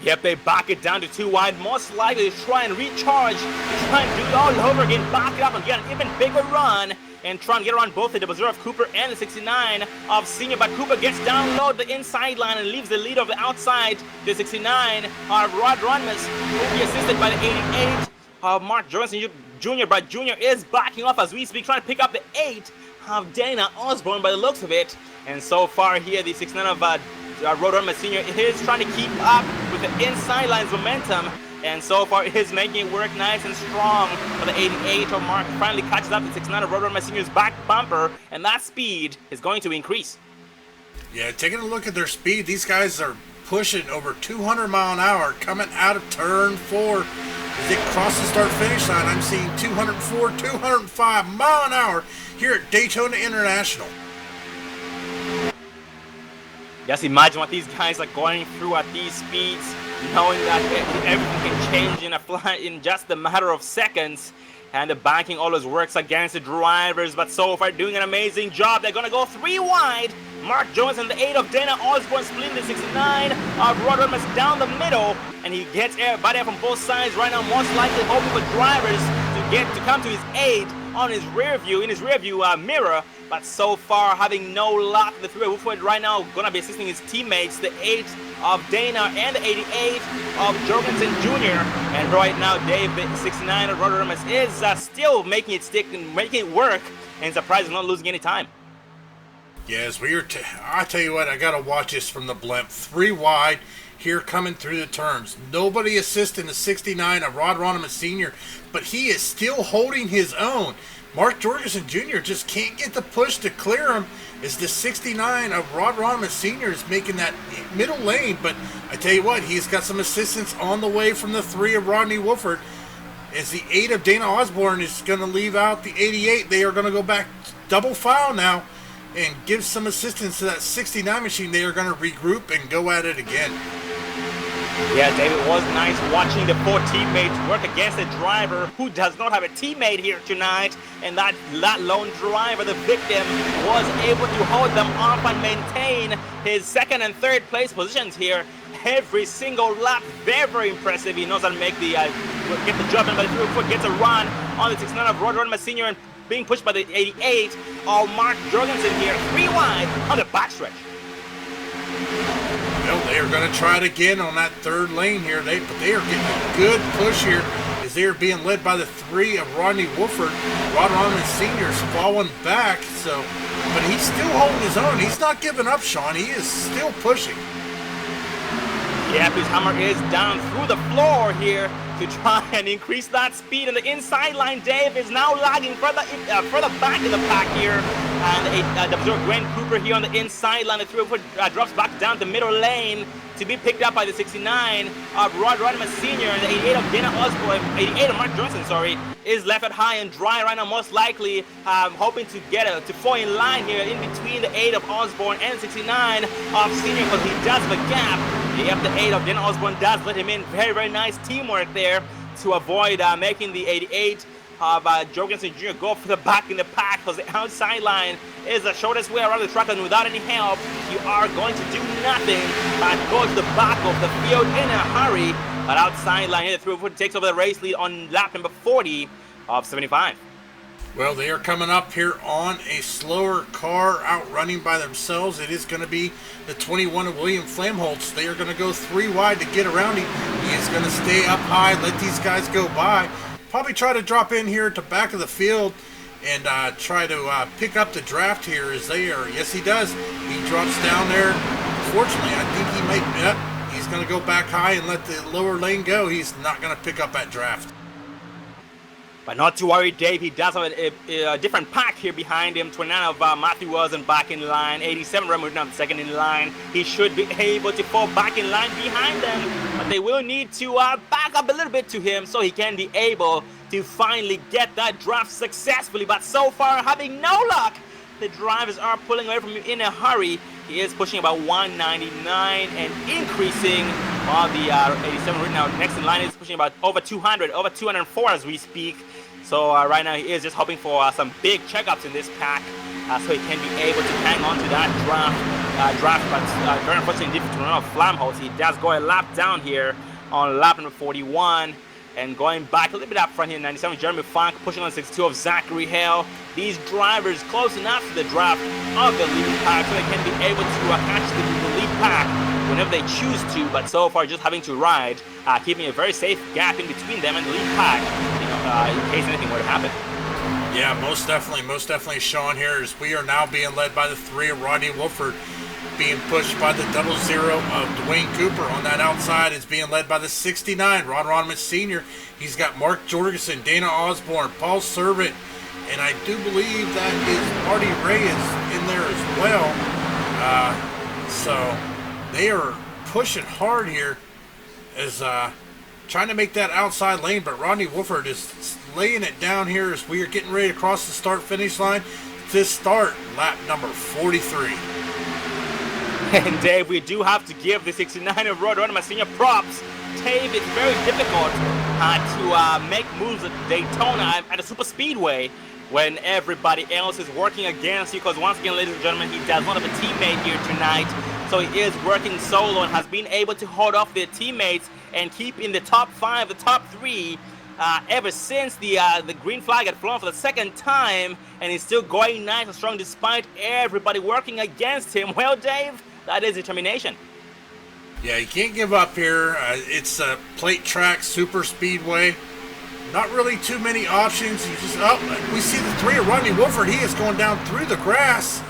Yep, they back it down to 2 wide, most likely to try and recharge, to try and do it all over again, back it up and get an even bigger run, and try and get around both the 00 of Cooper and the 69 of Senior. But Cooper gets down low the inside line and leaves the lead of the outside. The 69 of Rod Ronimus will be assisted by the 88 of Mark Jorgensen Jr. But Jr. is backing off as we speak, trying to pick up the 8 of Dana Osborne by the looks of it. And so far here, the 69 of Rod Ronimus Sr. is trying to keep up with the inside line's momentum, and so far is making it work nice and strong. For the 88 of Mark finally catches up to 69 of Rod Ronimus Sr.'s back bumper, and that speed is going to increase. Yeah, taking a look at their speed, these guys are pushing over 200 mile an hour coming out of turn 4. As they cross the start-finish line, I'm seeing 204, 205 mile an hour here at Daytona International. Just imagine what these guys are going through at these speeds, knowing that everything can change in just a matter of seconds. And the banking always works against the drivers, but so far doing an amazing job. They're going to go 3 wide. Mark Jones and the 8 of Dana Osborne splitting the 69 of Rod Ronimus down the middle, and he gets bad air from both sides right now, most likely hoping for drivers to come to his aid on his rear view, in his rear view mirror. but so far having no luck. The 3 Woodford right now gonna be assisting his teammates, the 8 of Dana and the 88 of Jorgensen Jr. And right now Dave, the 69 of Rotterdam is still making it stick and making it work, and surprisingly not losing any time. Yes, I tell you what, I gotta watch this from the blimp. 3 wide here coming through the turns. Nobody assisting the 69 of Rod Ronneman Sr., but he is still holding his own. Mark Jorgensen Jr. just can't get the push to clear him as the 69 of Rod Ronneman Sr. is making that middle lane. But I tell you what, he's got some assistance on the way from the 3 of Rodney Wolford. As the 8 of Dana Osborne is going to leave out the 88, they are going to go back double file now and give some assistance to that 69 machine. They are going to regroup and go at it again. Yeah, David, was nice watching the 4 teammates work against a driver who does not have a teammate here tonight, and that lone driver, the victim, was able to hold them off and maintain his 2nd and 3rd place positions here every single lap. Very, very impressive. He knows how to make the get the job done, but the 3 gets a run on the 69 of Rod Ronneman Sr. and being pushed by the 88 of Mark Jorgensen here, 3 wide on the backstretch. Well, they are going to try it again on that 3rd lane here. But they are getting a good push here as they are being led by the 3 of Rodney Wolford. Rod Ronneman Sr. is falling back, but he's still holding his own. He's not giving up, Sean. He is still pushing. Yeah, his hammer is down through the floor here to try and increase that speed. And the inside line, Dave, is now lagging further back in the pack here. And the Gwen Cooper here on the inside line. The 3 drops back down the middle lane to be picked up by the 69 of Rod Ronneman Sr. And the 88 of Dana Osborne, 88 of Mark Johnson, is left at high and dry right now, most likely hoping to get to fall in line here in between the 8 of Osborne and 69 of Senior, because he does have a gap. Yep, the 8 of Dana Osborne does let him in. Very, very nice teamwork there to avoid making the 88 of Jorgensen Jr. go for the back in the pack, because the outside line is the shortest way around the track, and without any help, you are going to do nothing but go to the back of the field in a hurry. But outside line here, the 3 takes over the race lead on lap number 40 of 75. Well, they are coming up here on a slower car, outrunning by themselves. It is going to be the 21 of William Flamholtz. They are going to go 3 wide to get around him. He is going to stay up high, let these guys go by. Probably try to drop in here at the back of the field and try to pick up the draft here as they are. Yes, he does. He drops down there. Fortunately, I think he might. Yep, he's going to go back high and let the lower lane go. He's not going to pick up that draft. But not to worry, Dave. He does have a different pack here behind him. 29 of Matthew Wilson back in line. 87 Remo now 2nd in line. He should be able to fall back in line behind them. But they will need to back up a little bit to him so he can be able to finally get that draft successfully. But so far, having no luck, the drivers are pulling away from him in a hurry. He is pushing about 199 and increasing, while the 87 right now next in line is pushing about over 200, over 204 as we speak. So right now he is just hoping for some big checkups in this pack so he can be able to hang on to that draft. But very unfortunately, different to run off Flamholtz. He does go a lap down here on lap number 41. And going back a little bit up front here, 97 Jeremy Funk pushing on 62 of Zachary Hale. These drivers close enough to the draft of the lead pack so they can be able to catch the lead pack whenever they choose to. But so far, just having to ride, keeping a very safe gap in between them and the lead pack, in case anything were to happen. Yeah, most definitely, Sean here, as we are now being led by the 3 of Rodney Wolford, being pushed by the 00 of Dwayne Cooper. On that outside is being led by the 69, Rod Ronneman Sr. He's got Mark Jorgensen, Dana Osborne, Paul Servant, and I do believe that is Marty Reyes in there as well. So they are pushing hard here as trying to make that outside lane, but Rodney Wolford is laying it down here as we are getting ready to cross the start-finish line to start lap number 43. And Dave, we do have to give the 69 of Rod Ronneman Sr. props. Dave, it's very difficult to make moves at Daytona at a super speedway when everybody else is working against you, because once again, ladies and gentlemen, he does not have a teammate here tonight. So he is working solo and has been able to hold off their teammates and keep in the top 5, the top 3 ever since the green flag had flown for the second time, and he's still going nice and strong despite everybody working against him. Well, Dave, that is determination. Yeah, you can't give up here. It's a plate track super speedway. Not really too many options. You just we see the 3 of Rodney Wolford. He is going down through the grass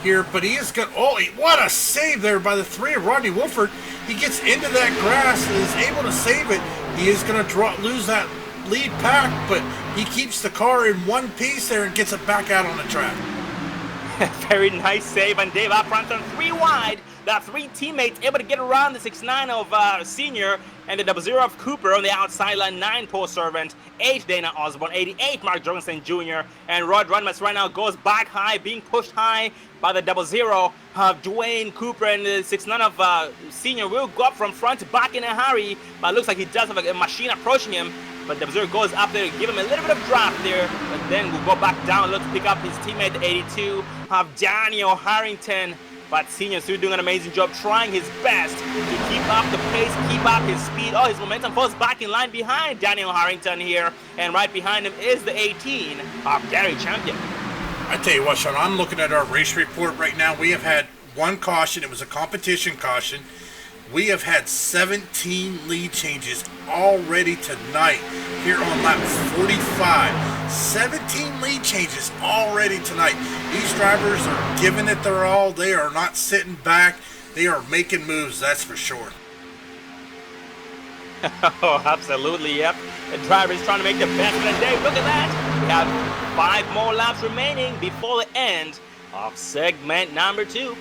here, but he is going. Oh, what a save there by the 3 of Rodney Wolford. He gets into that grass and is able to save it. He is going to lose that lead pack, but he keeps the car in one piece there and gets it back out on the track. Very nice save, and Dave up front on 3 wide. The 3 teammates able to get around the 6'9 of Senior and the 00 of Cooper on the outside line. 9 Paul Servant, 8 Dana Osborne, 88 Mark Jorgensen Jr. And Rod Runmas right now goes back high, being pushed high by the 00 of Dwayne Cooper, and the 6'9 of Senior will go up from front back in a hurry, but it looks like he does have a machine approaching him. But the 00 goes up there to give him a little bit of draft there, but then we'll go back down, look to pick up his teammate, 82 of Daniel Harrington. But Senior still doing an amazing job, trying his best to keep up the pace, keep up his speed. Oh, his momentum falls back in line behind Daniel Harrington here. And right behind him is the 18 of Gary Champion. I tell you what, Sean, I'm looking at our race report right now. We have had 1 caution. It was a competition caution. We have had 17 lead changes already tonight here on lap 45. 17 lead changes already tonight. These drivers are giving it their all. They are not sitting back. They are making moves, that's for sure. Oh, absolutely, yep. The driver is trying to make the best of the day. Look at that. We have 5 more laps remaining before the end of segment number 2.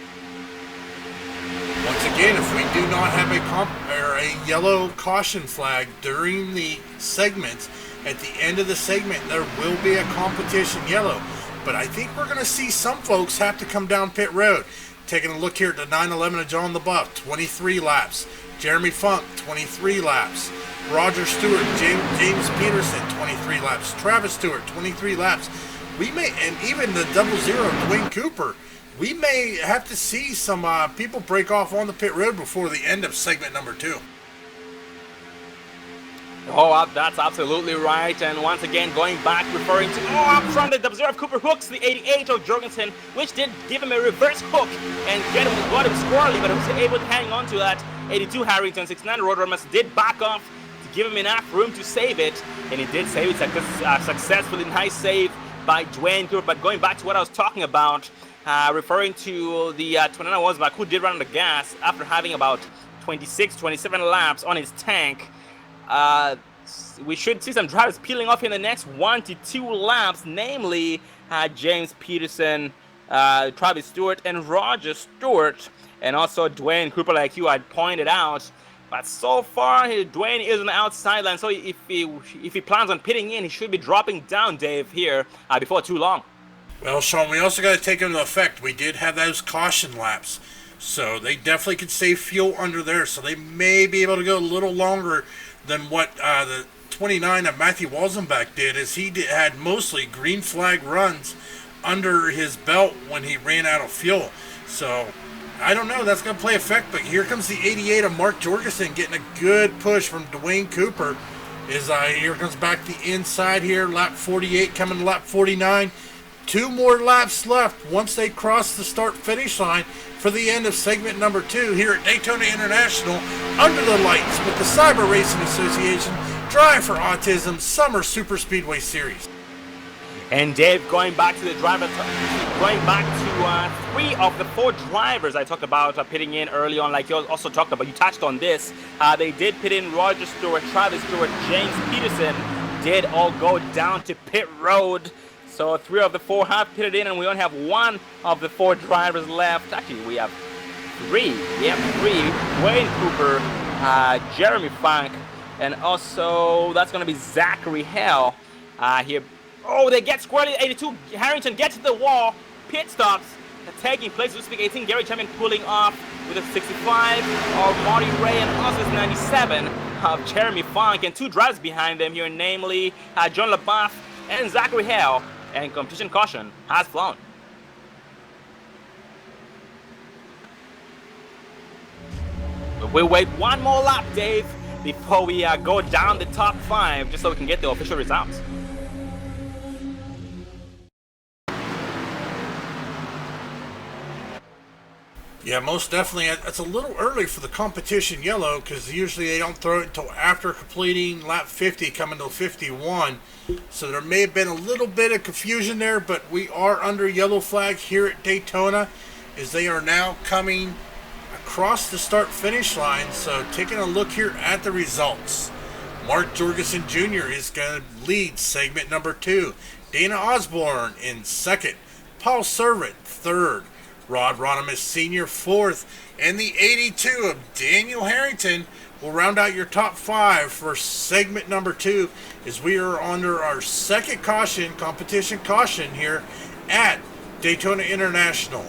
Once again, if we do not have a yellow caution flag during the segments, at the end of the segment, there will be a competition yellow. But I think we're going to see some folks have to come down pit road. Taking a look here at the 911 of John LaBeouf, 23 laps. Jeremy Funk, 23 laps. Roger Stewart, James Peterson, 23 laps. Travis Stewart, 23 laps. And even the 00, Dwayne Cooper, we may have to see some people break off on the pit road before the end of segment number 2. Oh, that's absolutely right. And once again, going back, referring to, up front, the 00 of Cooper hooks the 88 of Jorgensen, which did give him a reverse hook and got him squarely, but he was able to hang on to that. 82 Harrington, 69 Road Runners did back off to give him enough room to save it, and he did save it successfully. Nice save by Dwayne Cooper. But going back to what I was talking about, referring to the 29 Wozbach, who did run on the gas after having about 26, 27 laps on his tank. We should see some drivers peeling off in the next 1 to 2 laps, namely James Peterson, Travis Stewart, and Roger Stewart, and also Dwayne Cooper, like you had pointed out. But so far, Dwayne is on the outside line, so if he plans on pitting in, he should be dropping down, Dave, here before too long. Well, Sean, we also got to take into effect, we did have those caution laps, so they definitely could save fuel under there, so they may be able to go a little longer than what the 29 of Matthew Walzenbach did, as he had mostly green flag runs under his belt when he ran out of fuel. So, I don't know, that's going to play effect, but here comes the 88 of Mark Jorgensen getting a good push from Dwayne Cooper. Here comes back the inside here, lap 48 coming to lap 49. 2 more laps left once they cross the start-finish line for the end of segment number 2 here at Daytona International under the lights with the Cyber Racing Association Drive for Autism Summer Super Speedway Series. And Dave, going back to the driver, going back to 3 of the 4 drivers I talked about pitting in early on, like you also talked about, you touched on this. They did pit in. Roger Stewart, Travis Stewart, James Peterson did all go down to pit road. So 3 of the 4 have pitted in, and we only have 1 of the 4 drivers left. Actually, we have 3. We have 3. Dwayne Cooper, Jeremy Funk, and also that's going to be Zachary Hell here. Oh, they get squarely. 82 Harrington gets to the wall. Pit stops taking place. With 18 Gary Chapman pulling off with a 65 of Marty Ray, and also 97 of Jeremy Funk, and 2 drivers behind them here, namely John LaBeouf and Zachary Hell. And competition caution has flown. We'll wait 1 more lap, Dave. before we go down the top 5, just so we can get the official results. Yeah, most definitely. It's a little early for the competition yellow because usually they don't throw it until after completing lap 50, coming to 51. So there may have been a little bit of confusion there, but we are under yellow flag here at Daytona as they are now coming across the start-finish line. So taking a look here at the results. Mark Jorgensen Jr. is going to lead segment number 2. Dana Osborne in second. Paul Servant third. Rod Ronimus Sr. fourth, and the 82 of Daniel Harrington will round out your top 5 for segment number 2 as we are under our second competition caution here at Daytona International.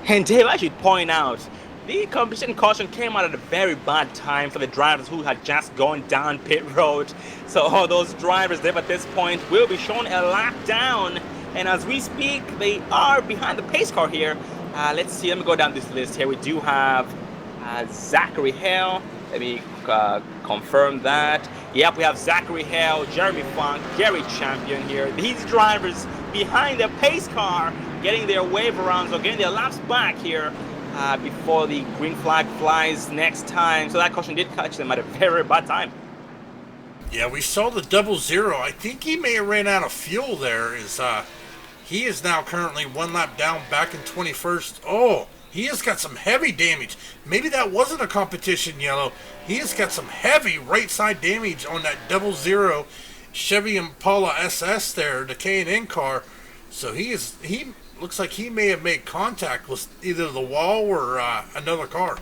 And Dave, I should point out, the competition caution came out at a very bad time for the drivers who had just gone down pit road. So all those drivers there at this point will be shown a lap down. And as we speak, they are behind the pace car here. Let's see, let me go down this list here. We do have Zachary Hale. Let me confirm that. Yep, we have Zachary Hale, Jeremy Funk, Gary Champion here. These drivers behind the pace car, getting their wave arounds or getting their laps back here before the green flag flies next time. So that caution did catch them at a very bad time. Yeah, we saw the 00. I think he may have ran out of fuel there. He is now currently 1 lap down back in 21st. Oh, he has got some heavy damage. Maybe that wasn't a competition yellow. He has got some heavy right side damage on that 00 Chevy Impala SS there, the K&N car. So he looks like he may have made contact with either the wall or another car.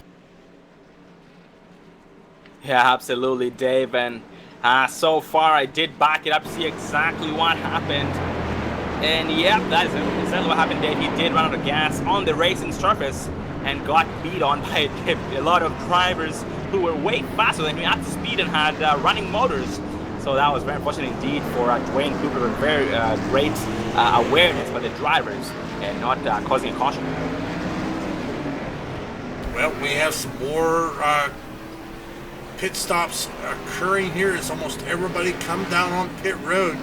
Yeah, absolutely, Dave. And so far I did back it up to see exactly what happened. And yep, that is exactly what happened, Dave. He did run out of gas on the racing surface and got beat on by a lot of drivers who were way faster than him at the speed and had running motors. So that was very unfortunate indeed for Dwayne Cooper. Very great awareness by the drivers and not causing a caution. Well, we have some more pit stops occurring here as almost everybody come down on pit road.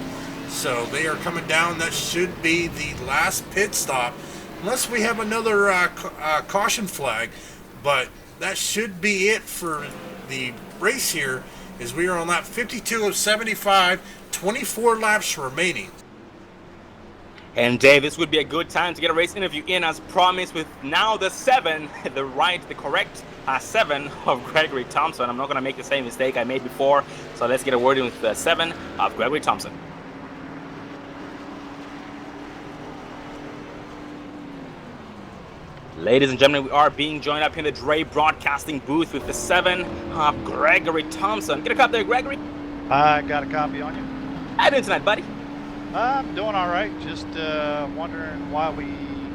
So they are coming down. That should be the last pit stop, unless we have another caution flag. But that should be it for the race here, as we are on lap 52 of 75, 24 laps remaining. And Dave, this would be a good time to get a race interview in as promised with now the 7, the correct 7 of Gregory Thompson. I'm not going to make the same mistake I made before. So let's get a word in with the 7 of Gregory Thompson. Ladies and gentlemen, we are being joined up in the Dre Broadcasting booth with the 7 of Gregory Thompson. Get a copy there, Gregory. I got a copy on you. How you doing tonight, buddy? I'm doing all right. Just wondering why we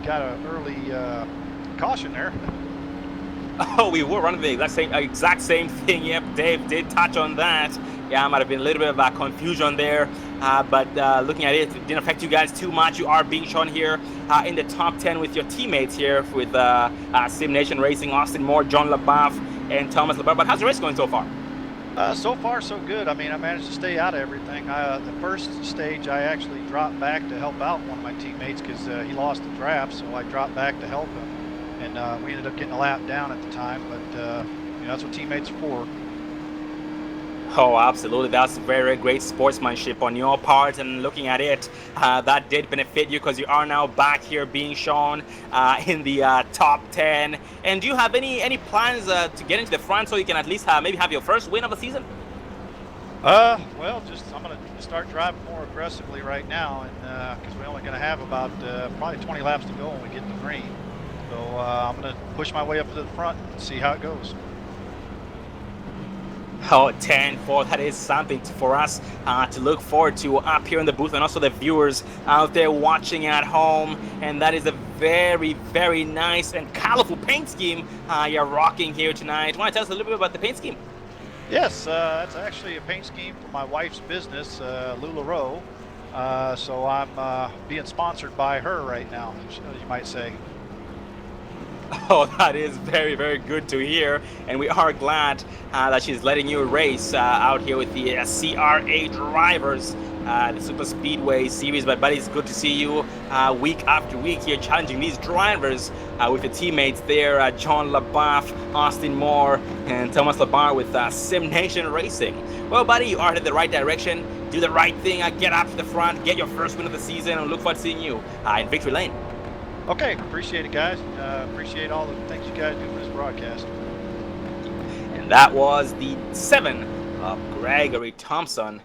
got an early caution there. Oh, we were running the exact same thing. Yep, Dave did touch on that. Yeah, might have been a little bit of confusion there. But looking at it didn't affect you guys too much. You are being shown here in the top 10 with your teammates here with Sim Nation Racing, Austin Moore, John LaBeouf, and Thomas LaBeouf. But how's the race going so far? So far, so good. I mean, I managed to stay out of everything. The first stage, I actually dropped back to help out one of my teammates because he lost the draft, so I dropped back to help him. And we ended up getting a lap down at the time, but you know, that's what teammates are for. Oh, absolutely. That's very great sportsmanship on your part. And looking at it, that did benefit you because you are now back here being shown in the top 10. And do you have any plans to get into the front so you can at least maybe have your first win of the season? Well, I'm going to start driving more aggressively right now, and because we're only going to have about probably 20 laps to go when we get to green. So I'm going to push my way up to the front and see how it goes. Oh, 10-4, that is something for us to look forward to up here in the booth, and also the viewers out there watching at home. And that is a very, very nice and colorful paint scheme you're rocking here tonight. Want to tell us a little bit about the paint scheme? Yes, that's actually a paint scheme for my wife's business, LuLaRoe. So I'm being sponsored by her right now, you might say. Oh, that is very, very good to hear, and we are glad that she's letting you race out here with the CRA drivers, the Super Speedway series. But buddy, it's good to see you week after week here challenging these drivers with your teammates there, John LaBeouf, Austin Moore, and Thomas Labar with Sim Nation Racing. Well, buddy, you are headed the right direction. Do the right thing, get up to the front, get your first win of the season, and look forward to seeing you in victory lane. Okay, appreciate it, guys. Appreciate all the things you guys do for this broadcast. And that was the 7 of Gregory Thompson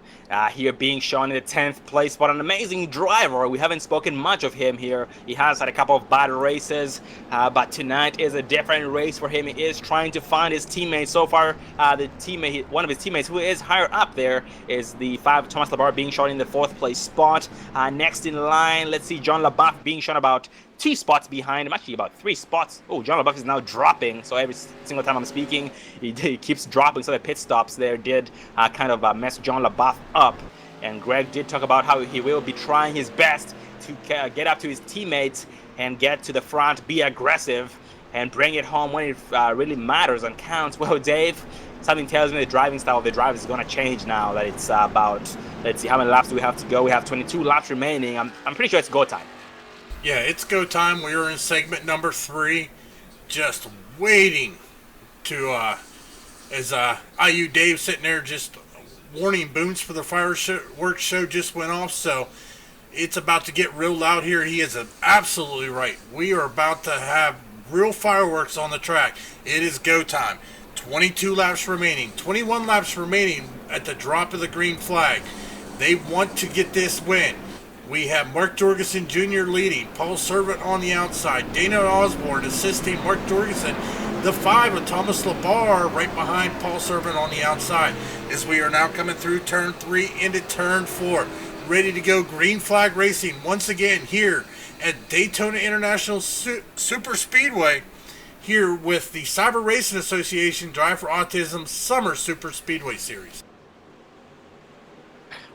here being shown in the 10th place spot. An amazing driver. We haven't spoken much of him here. He has had a couple of bad races, but tonight is a different race for him. He is trying to find his teammates. So far, one of his teammates who is higher up there is the 5 Thomas Labar being shown in the 4th place spot. Next in line, let's see John LaBeouf being shown about 2 spots behind him, actually about 3 spots. Oh, John LaBeouf is now dropping, so every single time I'm speaking, he keeps dropping, so the pit stops there did kind of mess John LaBeouf up. And Greg did talk about how he will be trying his best to get up to his teammates and get to the front, be aggressive, and bring it home when it really matters and counts. Well, Dave, something tells me the driving style of the drivers is going to change now that it's about, let's see, how many laps do we have to go? We have 22 laps remaining. I'm pretty sure it's go time. Yeah, it's go time. We are in segment number 3, just waiting to, as IU Dave sitting there just warning booms for the fireworks show just went off, so it's about to get real loud here. He is absolutely right. We are about to have real fireworks on the track. It is go time. 22 laps remaining, 21 laps remaining at the drop of the green flag. They want to get this win. We have Mark Jorgensen Jr. leading, Paul Servant on the outside, Dana Osborne assisting Mark Jorgensen, the 5 of Thomas Labar right behind Paul Servant on the outside, as we are now coming through turn 3 into turn 4. Ready to go, green flag racing once again here at Daytona International Super Speedway, here with the Cyber Racing Association Drive for Autism Summer Super Speedway Series.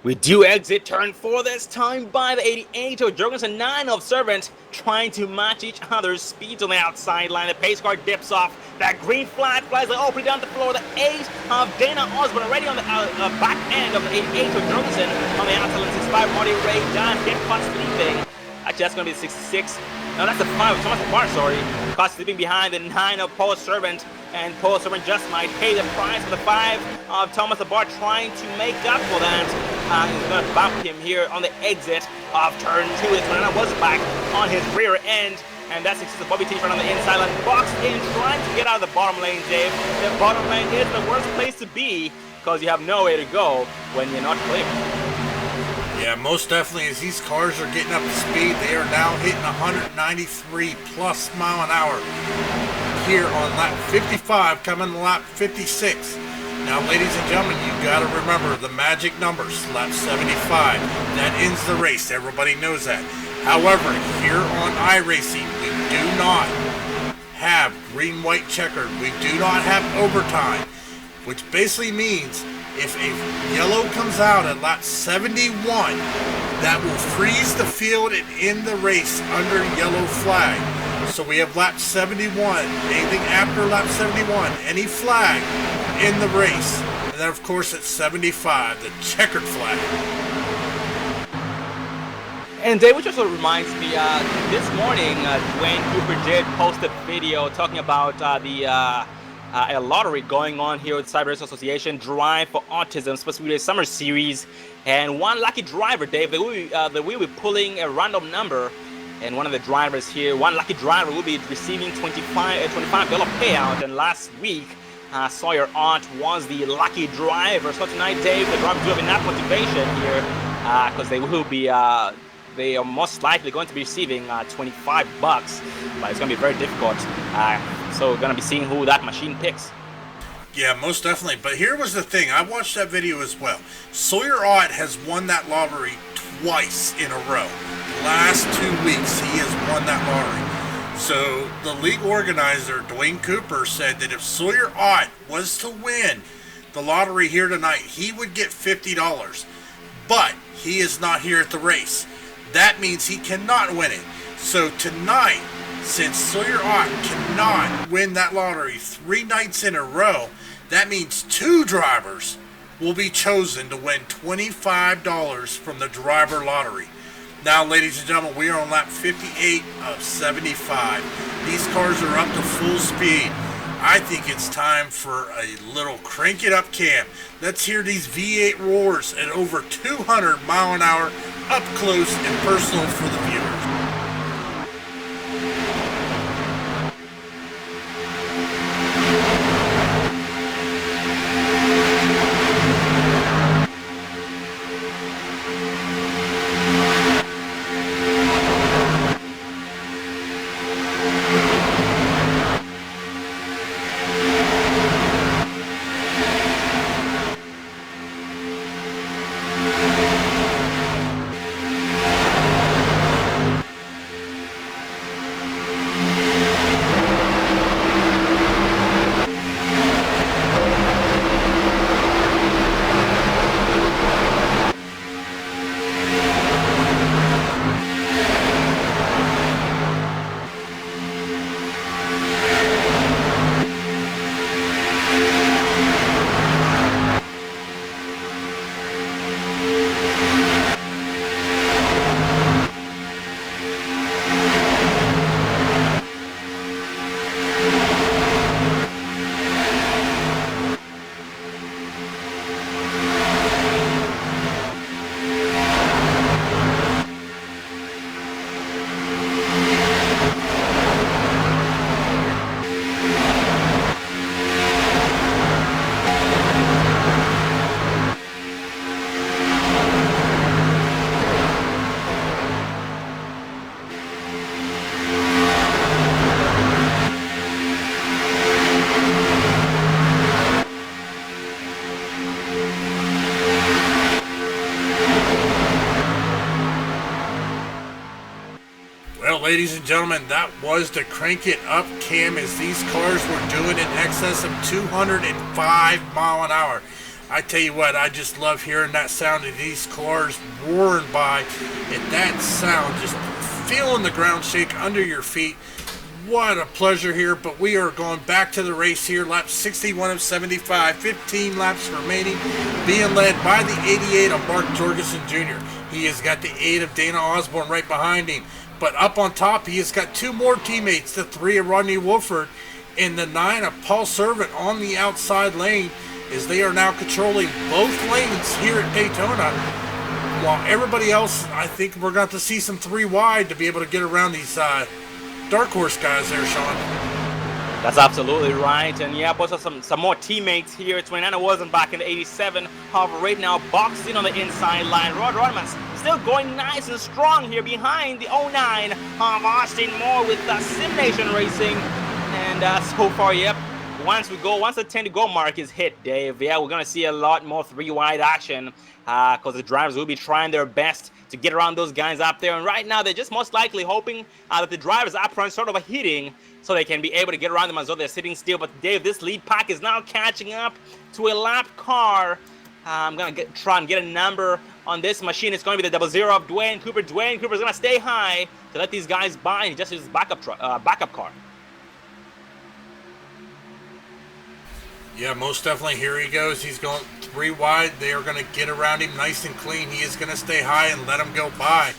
We do exit turn 4 this time by the 88 of Jorgensen, 9 of Servant, trying to match each other's speeds on the outside line. The pace car dips off. That green flag flies all pretty down the floor. The 8 of Dana Osborne already on the back end of the 88 of Jorgensen. On the outside line, 65 Marty Ray John get caught sleeping. Actually, that's going to be the 66. No, that's the 5 of Thomas Labar, sorry. Caught sleeping behind the 9 of Paul Servant. And Paul Servant just might pay the price for the 5 of Thomas Labar, trying to make up for that. He's going to bump him here on the exit of turn 2. The 29 was back on his rear end. And that's the Bobby T on the inside line, boxed in, trying to get out of the bottom lane, Dave. The bottom lane is the worst place to be because you have nowhere to go when you're not clear. Yeah, most definitely, as these cars are getting up to speed, they are now hitting 193 plus mile an hour here on lap 55, coming to lap 56. Now, ladies and gentlemen, you've got to remember the magic numbers, lap 75. That ends the race. Everybody knows that. However, here on iRacing, we do not have green-white checkered. We do not have overtime, which basically means if a yellow comes out at lap 71, that will freeze the field and end the race under yellow flag. So we have lap 71. Anything after lap 71, any flag in the race. And then, of course, at 75, the checkered flag. And Dave, which also reminds me, this morning, Dwayne Cooper did post a video talking about a lottery going on here with Cyber Racing Association, Drive for Autism, supposed to be a summer series. And one lucky driver, Dave, they will be pulling a random number. And one of the drivers here, one lucky driver, will be receiving $25 payout. And last week, Sawyer Ott was the lucky driver. So tonight, Dave, the drivers do have enough motivation here because they will be, they are most likely going to be receiving $25, but it's going to be very difficult. So we're going to be seeing who that machine picks. Yeah, most definitely. But here was the thing. I watched that video as well. Sawyer Ott has won that lottery twice in a row. Last 2 weeks, he has won that lottery. So the league organizer, Dwayne Cooper, said that if Sawyer Ott was to win the lottery here tonight, he would get $50. But he is not here at the race. That means he cannot win it. So tonight, since Sawyer Ott cannot win that lottery 3 nights in a row, that means 2 drivers will be chosen to win $25 from the driver lottery. Now, ladies and gentlemen, we are on lap 58 of 75. These cars are up to full speed. I think it's time for a little crank it up cam. Let's hear these V8 roars at over 200 mile an hour, up close and personal for the viewers. Well, ladies and gentlemen, that was the crank it up cam as these cars were doing in excess of 205 mile an hour. I tell you what, I just love hearing that sound of these cars roaring by, and that sound just feeling the ground shake under your feet. What a pleasure here, but we are going back to the race here, lap 61 of 75, 15 laps remaining, being led by the 88 of Mark Jorgensen Jr. He has got the 8 of Dana Osborne right behind him. But up on top, he has got 2 more teammates, the 3 of Rodney Wolford and the 9 of Paul Servant on the outside lane, as they are now controlling both lanes here at Daytona. While everybody else, I think we're going to see some 3 wide to be able to get around these dark horse guys there, Sean. That's absolutely right. And yeah, but some more teammates here. 29 wasn't back in the 87. However, right now, boxing on the inside line. Rod Rodman's still going nice and strong here behind the 09 of Austin Moore with Sim Nation Racing. And so far, yep, once the 10 to go mark is hit, Dave, yeah, we're going to see a lot more 3 wide action because the drivers will be trying their best to get around those guys up there. And right now, they're just most likely hoping that the drivers up front sort of are hitting so they can be able to get around them as though they're sitting still. But Dave, this lead pack is now catching up to a lap car. I'm going to try and get a number on this machine. It's going to be the 00 of Dwayne Cooper. Dwayne Cooper's going to stay high to let these guys by, and just his backup car. Yeah, most definitely. Here he goes. He's going 3 wide. They are going to get around him nice and clean. He is going to stay high and let him go by.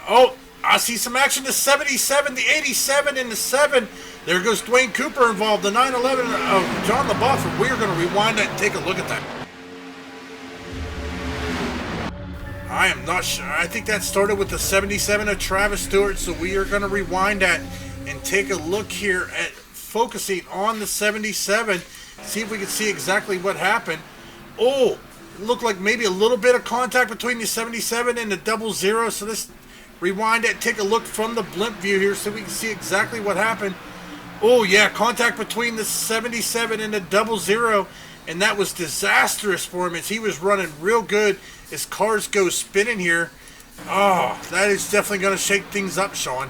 Oh, I see some action. The 77, the 87, and the 7. There goes Dwayne Cooper involved. The 911 of John LaBeouf. And we are going to rewind that and take a look at that. I am not sure. I think that started with the 77 of Travis Stewart. So we are going to rewind that and take a look here at focusing on the 77. See if we can see exactly what happened. Oh, it looked like maybe a little bit of contact between the 77 and the 00. So let's rewind it, take a look from the blimp view here so we can see exactly what happened. Oh yeah, contact between the 77 and the 00, and that was disastrous for him as he was running real good as cars go spinning here. Oh, that is definitely going to shake things up, Sean.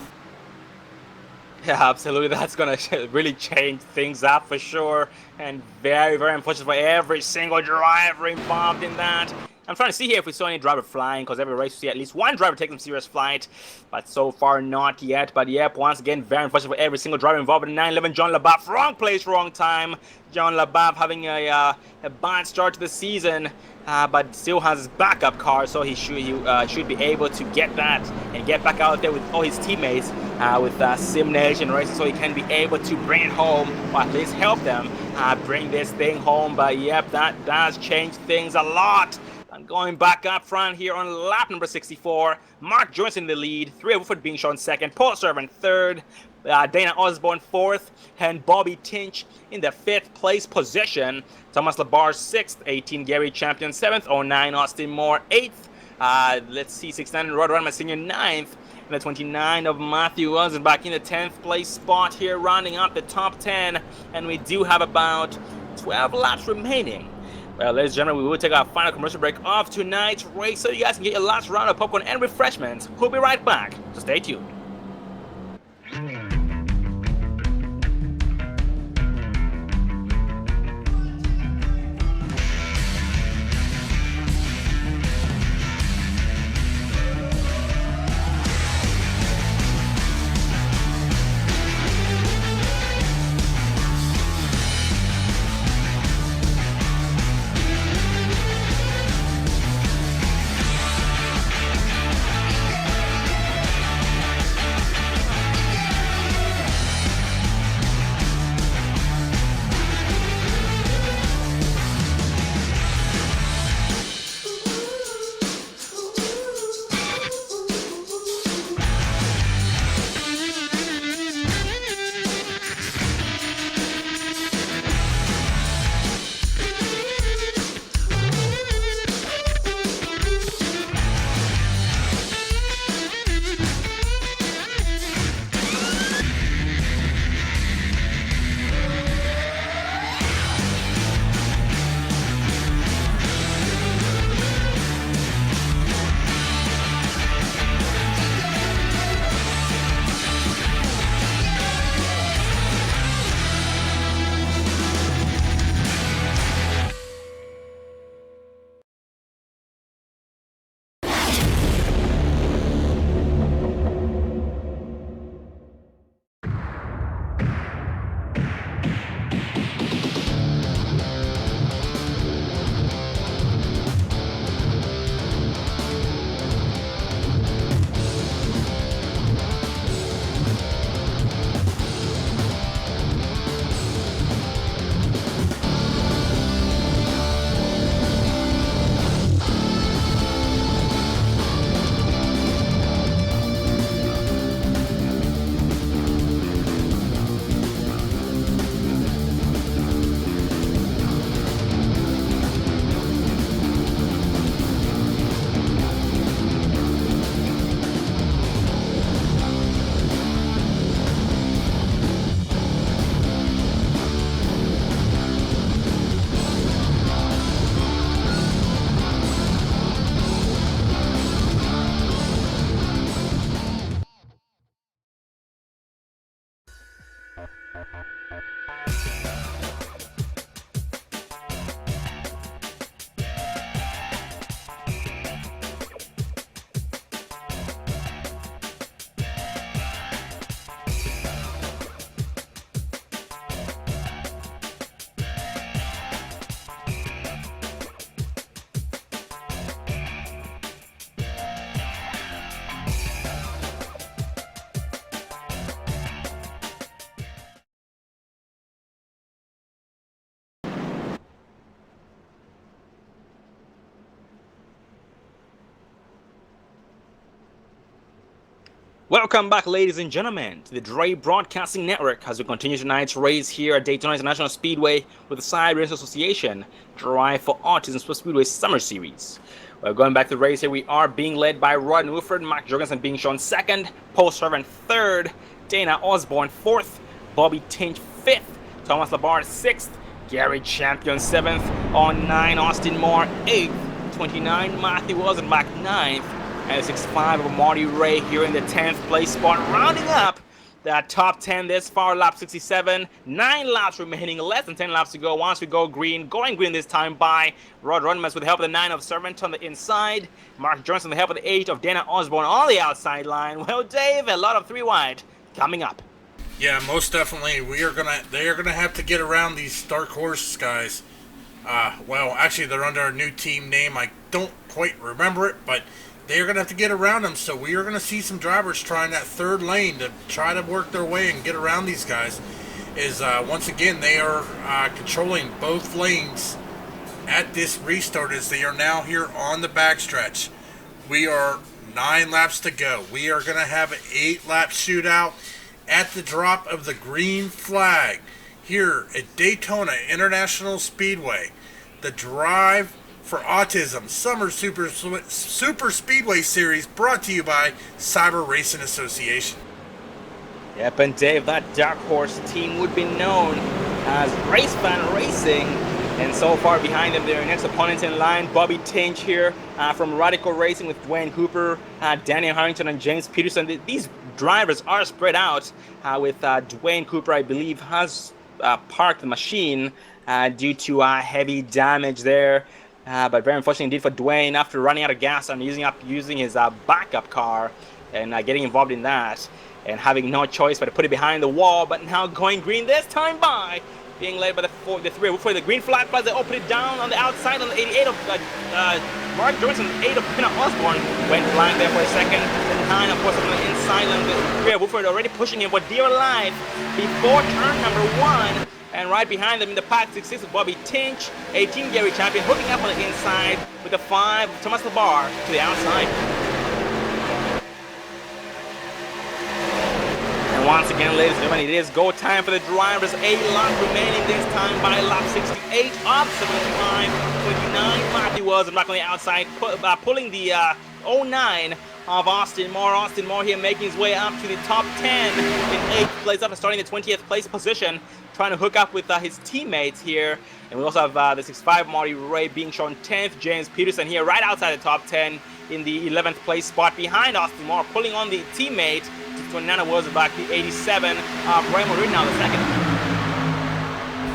Yeah, absolutely. That's going to really change things up for sure. And very, very unfortunate for every single driver involved in that. I'm trying to see here if we saw any driver flying, because every race we see at least one driver take some serious flight, but so far not yet. But yep, once again, very unfortunate for every single driver involved in 911. John LaBeouf, wrong place, wrong time. John LaBeouf having a bad start to the season, but still has his backup car, so he should be able to get that and get back out there with all his teammates with Sim Nation Racing, so he can be able to bring it home, or at least help them bring this thing home. But yep, that does change things a lot. And going back up front here on lap number 64, Mark Jones in the lead, 3 Woodford being shown second, Paul Servant third, Dana Osborne fourth, and Bobby Tinch in the 5th place position. Thomas Labarge 6th, 18 Gary Champion 7th, 09 Austin Moore 8th. Let's see, 69 Rod Rama Senior 9th, and the 29 of Matthew Wilson back in the 10th place spot here, rounding up the top 10. And we do have about 12 laps remaining. Well, ladies and gentlemen, we will take our final commercial break of tonight's race so you guys can get your last round of popcorn and refreshments. We'll be right back, so stay tuned. Welcome back, ladies and gentlemen, to the Dre Broadcasting Network as we continue tonight's race here at Daytona International Speedway with the Side Race Association Drive for Autism Speedway Summer Series. Well, going back to the race here, we are being led by Rod Woodford, Mark Jorgensen being shown second, Paul Servant third, Dana Osborne fourth, Bobby Tinch fifth, Thomas Labarge sixth, Gary Champion seventh, on 9 Austin Moore eighth, 29 Matthew Wilson ninth, and 6'5" of Marty Ray here in the 10th place spot, rounding up top 10 this far, lap 67. 9 laps remaining, less than 10 laps to go. Once we go green, going green this time by Rod Rodman with the help of the 9 of Servant on the inside. Mark Johnson with the help of the 8 of Dana Osborne on the outside line. Well, Dave, a lot of 3 wide coming up. Yeah, most definitely. They are gonna have to get around these dark horse guys. Well, actually, they're under a new team name. I don't quite remember it, but they are going to have to get around them. So we are going to see some drivers trying that third lane to try to work their way and get around these guys. Once again, they are controlling both lanes at this restart as they are now here on the backstretch. We are 9 laps to go. We are going to have an 8-lap shootout at the drop of the green flag here at Daytona International Speedway. The Drive for Autism Summer Super Speedway Series brought to you by Cyber Racing Association. Yep, and Dave, that dark horse team would be known as Race Fan Racing. And so far behind them, their next opponents in line, Bobby Tinch here from Radical Racing with Dwayne Cooper, Daniel Harrington, and James Peterson. These drivers are spread out with Dwayne Cooper, I believe, has parked the machine due to heavy damage there. But very unfortunate indeed for Dwayne after running out of gas and using his backup car and getting involved in that and having no choice but to put it behind the wall. But now going green this time by, being led by the 3 before the green flag flies. They open it down on the outside on the 88 of Mark Johnson, 8 of Dana Osborne went flying there for a second. The 9, of course, on the inside on the 3 of Woodford already pushing him for dear life before turn number 1. And right behind them in the pack, 6 of Bobby Tinch, 18 Gary Champion, hooking up on the inside with the 5 of Thomas Labar to the outside. And once again, ladies and gentlemen, it is go time for the drivers. 8 laps remaining this time by lap 68 of 75. 29, Matthew was back on the outside, pulling the 09 of Austin Moore. Austin Moore here making his way up to the top 10 in 8th place after starting the 20th place position, trying to hook up with his teammates here. And we also have the 65 Marty Ray being shown 10th. James Peterson here right outside the top 10 in the 11th place spot behind Austin Moore, pulling on the teammate. 29 was back the 87 Raymond Reed now the second.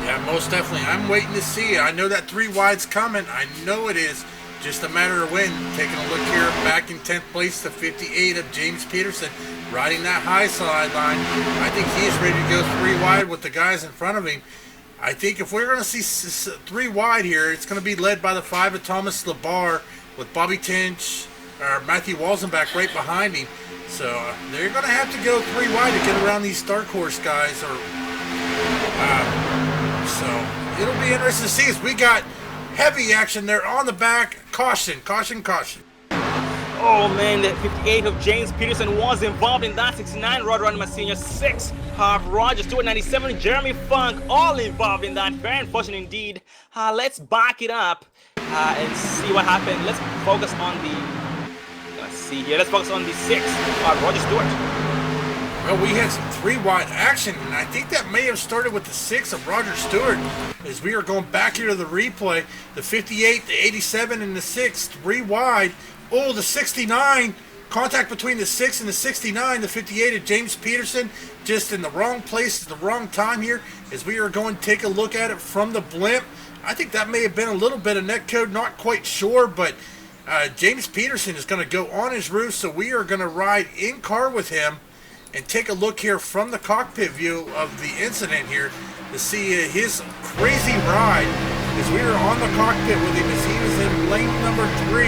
Yeah, most definitely. I'm waiting to see. I know that 3 wide's coming. I know it is. Just a matter of when. Taking a look here, back in 10th place, the 58 of James Peterson, riding that high sideline. I think he's ready to go 3 wide with the guys in front of him. I think if we're going to see 3 wide here, it's going to be led by the 5 of Thomas Labar with Bobby Tinch or Matthew Walzenbach right behind him. So they're going to have to go 3 wide to get around these dark horse guys. So it'll be interesting to see as we got heavy action there on the back. Caution, caution, caution. Oh man, the 58 of James Peterson was involved in that. 69 Rod Rodman Sr., 6 of Roger Stewart, 97 Jeremy Funk, all involved in that. Very unfortunate indeed. Let's back it up and see what happened. Let's focus on the. Let's see here. Let's focus on the 6 of Roger Stewart. Well, we had some 3 wide action, and I think that may have started with the 6 of Roger Stewart as we are going back here to the replay. The 58, the 87, and the 6, 3 wide. Oh, the 69, contact between the 6 and the 69, the 58 of James Peterson, just in the wrong place at the wrong time here as we are going to take a look at it from the blimp. I think that may have been a little bit of netcode, not quite sure, but James Peterson is going to go on his roof, so we are going to ride in car with him and take a look here from the cockpit view of the incident here to see his crazy ride as we were on the cockpit with him as he was in lane number 3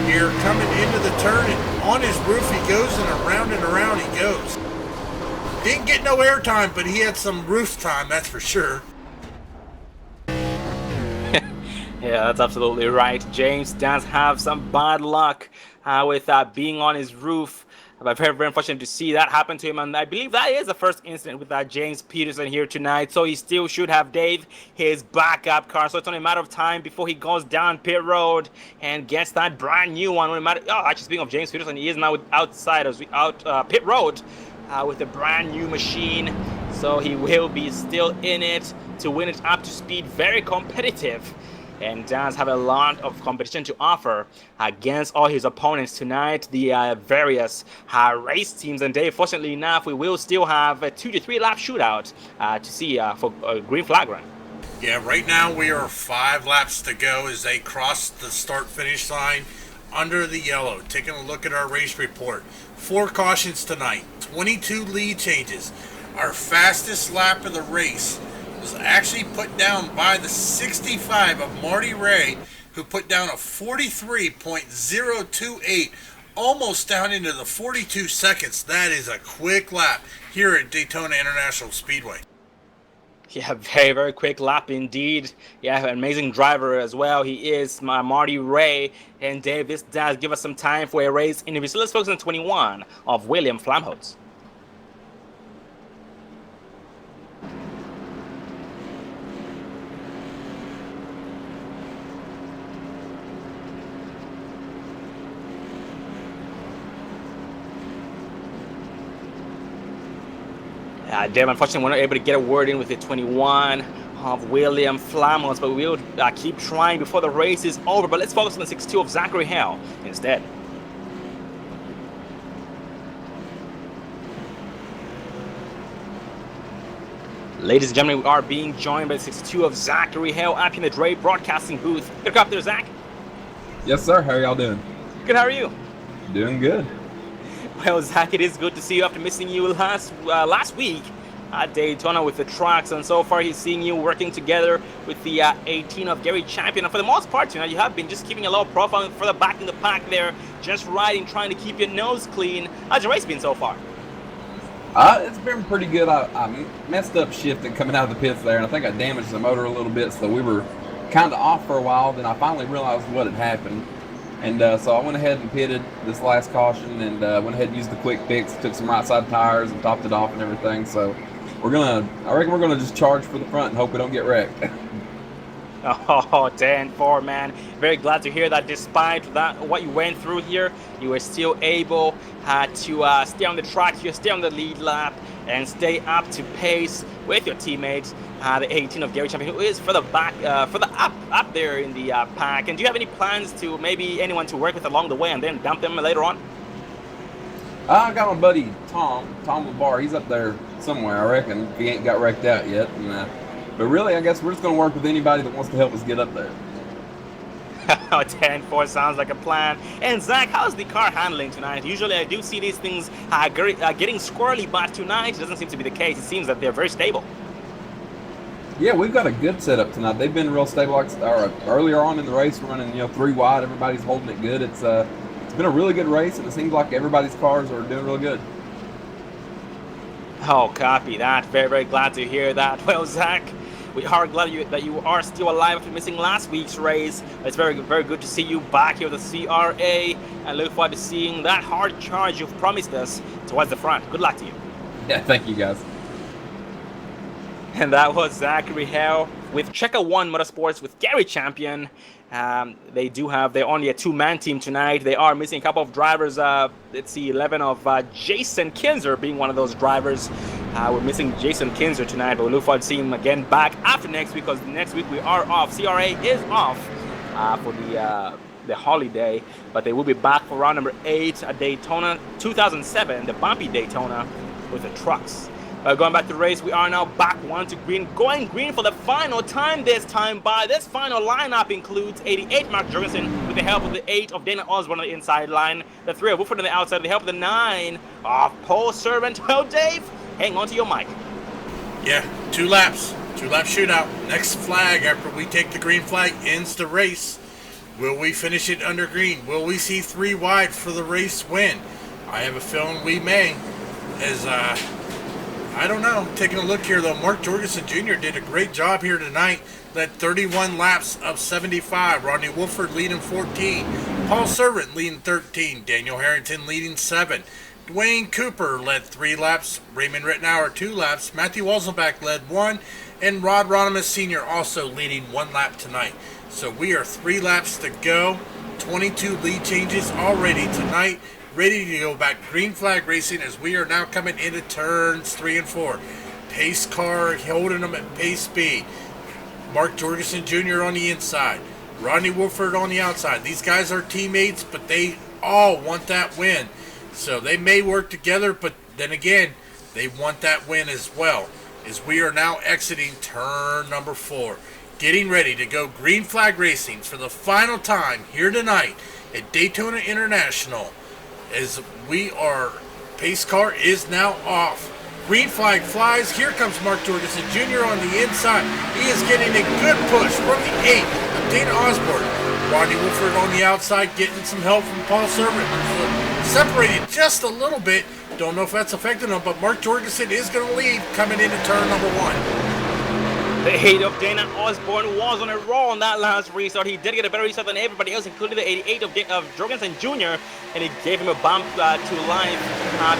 here coming into the turn, and on his roof he goes and around he goes. Didn't get no air time, but he had some roof time, that's for sure. Yeah, that's absolutely right. James does have some bad luck with being on his roof. But very, very unfortunate to see that happen to him. And I believe that is the first incident with James Peterson here tonight. So he still should have, Dave, his backup car. So it's only a matter of time before he goes down pit road and gets that brand new one. Actually, speaking of James Peterson, he is now outside as we pit road with a brand new machine. So he will be still in it to win it up to speed. Very competitive. and does have a lot of competition to offer against all his opponents tonight, the various race teams. And Dave, fortunately enough, we will still have a 2 to 3 lap shootout to see for a green flag run. Yeah, right now we are 5 laps to go as they cross the start-finish line under the yellow. Taking a look at our race report. 4 cautions tonight, 22 lead changes. Our fastest lap of the race was actually put down by the 65 of Marty Ray, who put down a 43.028, almost down into the 42 seconds. That is a quick lap here at Daytona International Speedway. Yeah, very, very quick lap indeed. Yeah, amazing driver as well. He is Marty Ray. And Dave, this does give us some time for a race interview. So let's focus on 21 of William Flamholtz. Dave, unfortunately, we're not able to get a word in with the 21 of William Flamholtz, but we'll keep trying before the race is over. But let's focus on the 62 of Zachary Hale instead. Ladies and gentlemen, we are being joined by the 62 of Zachary Hale up in the Dre Broadcasting booth. Good to up there, Zach. Yes, sir. How are y'all doing? Good, how are you? Doing good. Well, Zach, it is good to see you after missing you last week at Daytona with the trucks, and so far he's seeing you working together with the 18 of Gary Champion. And for the most part, you know, you have been just keeping a low profile further back in the pack there, just riding, trying to keep your nose clean. How's your race been so far? It's been pretty good. I messed up shifting coming out of the pits there, and I think I damaged the motor a little bit, so we were kind of off for a while. Then I finally realized what had happened. And so I went ahead and pitted this last caution and went ahead and used the quick fix, took some right side tires and topped it off and everything. So I reckon we're gonna just charge for the front and hope we don't get wrecked. Oh, 10-4, man. Very glad to hear that despite what you went through here, you were still able to stay on the track here, stay on the lead lap, and stay up to pace with your teammates, the 18 of Gary Champion, who is further back, further up there in the pack. And do you have any plans to maybe anyone to work with along the way and then dump them later on? I got my buddy Tom LeVar. He's up there somewhere, I reckon, if he ain't got wrecked out yet. But really, I guess we're just going to work with anybody that wants to help us get up there. 10-4 sounds like a plan. And Zach, how's the car handling tonight? Usually I do see these things getting squirrely, but tonight it doesn't seem to be the case. It seems that they're very stable. Yeah, we've got a good setup tonight. They've been real stable. Earlier on in the race, we're running 3 wide. Everybody's holding it good. It's been a really good race, and it seems like everybody's cars are doing real good. Oh, copy that. Very, very glad to hear that. Well, Zach, we are glad that you are still alive after missing last week's race. It's very, very good to see you back here with the CRA, and look forward to seeing that hard charge you've promised us towards the front. Good luck to you. Yeah, thank you, guys. And that was Zachary Hale with Checker One Motorsports with Gary Champion. They're only a 2-man team tonight. They are missing a couple of drivers. Let's see, 11 of Jason Kinzer being one of those drivers. We're missing Jason Kinzer tonight, but we look forward to seeing him again back after next week, because next week we are off. CRA is off for the holiday, but they will be back for round number 8 at Daytona 2007, the bumpy Daytona with the trucks. Going back to the race, we are now back 1 to green, going green for the final time this time by. This final lineup includes 88 Mark Jorgensen with the help of the 8 of Dana Osborne on the inside line, the 3 of Woodford on the outside with the help of the 9 of Paul Servant. Well, Dave, hang on to your mic. Yeah, 2 laps, 2-lap shootout. Next flag after we take the green flag ends the race. Will we finish it under green? Will we see 3 wide for the race win? I have a feeling we may, as I don't know. Taking a look here, though, Mark Jorgensen Jr. did a great job here tonight. Led 31 laps of 75. Rodney Wolford leading 14. Paul Servant leading 13. Daniel Harrington leading 7. Dwayne Cooper led 3 laps. Raymond Rittenauer 2 laps. Matthew Walzenbach led 1. And Rod Ronimus Sr. also leading 1 lap tonight. So we are 3 laps to go. 22 lead changes already tonight. Ready to go back green flag racing as we are now coming into turns 3 and 4. Pace car holding them at pace speed. Mark Jorgensen Jr. on the inside, Rodney Wolford on the outside. These guys are teammates, but they all want that win. So they may work together, but then again, they want that win as well. As we are now exiting turn number 4, getting ready to go green flag racing for the final time here tonight at Daytona International. As we are, pace car is now off. Green flag flies. Here comes Mark Jorgensen Jr. on the inside. He is getting a good push from the 8 of Dana Osborne. Rodney Wolford on the outside getting some help from Paul Servant. Separated just a little bit. Don't know if that's affecting him, but Mark Jorgensen is going to lead coming into turn number 1. The 8 of Dana Osborne was on a roll on that last restart. He did get a better restart than everybody else, including the 88 of Jorgensen Jr., and it gave him a bump to life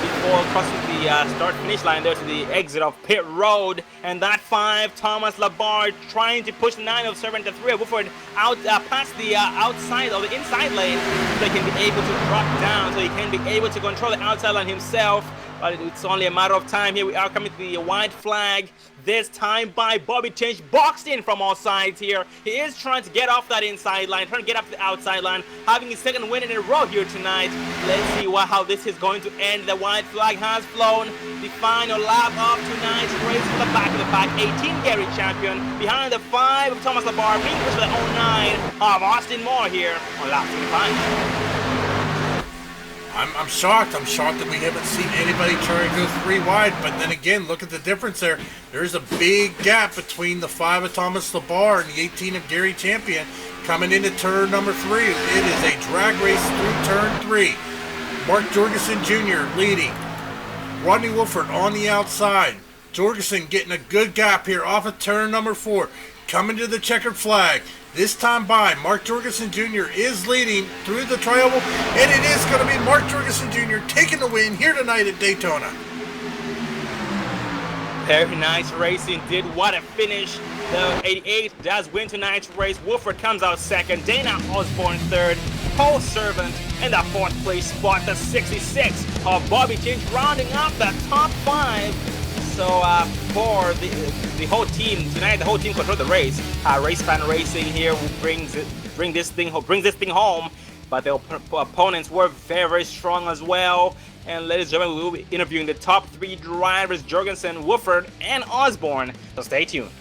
before crossing the start-finish line there to the exit of pit road. And that 5, Thomas Labarre, trying to push 9 of Servant, the 3 of Woodford out past the outside or the inside lane, so he can be able to drop down, so he can be able to control the outside line himself. But it's only a matter of time. Here we are coming to the white flag. This time by Bobby Change, boxed in from all sides here. He is trying to get off that inside line, trying to get up the outside line, having his second win in a row here tonight. Let's see how this is going to end. The white flag has flown. The final lap of tonight's race for the back of the pack. 18 Gary champion behind the 5 of Thomas Labarre, being pushed for the 09 of Austin Moore here on lap 25. I'm shocked. I'm shocked that we haven't seen anybody try to go 3 wide. But then again, look at the difference there. There's a big gap between the 5 of Thomas Labarre and the 18 of Gary Champion coming into turn number 3. It is a drag race through turn 3. Mark Jorgensen Jr. leading. Rodney Wolford on the outside. Jorgensen getting a good gap here off of turn number 4. Coming to the checkered flag. This time by Mark Jorgensen Jr. is leading through the tri-oval, and it is going to be Mark Jorgensen Jr. taking the win here tonight at Daytona. Very nice racing. Did what a finish. The 88 does win tonight's race. Wolford comes out second. Dana Osborne third. Paul Servant in the 4th place spot. The 66 of Bobby Change rounding up the top 5. So for the whole team tonight, the whole team controlled the race. Race Fan Racing here brings this thing home, but the opponents were very, very strong as well. And ladies and gentlemen, we will be interviewing the top 3 drivers: Jorgensen, Wolford, and Osborne. So stay tuned.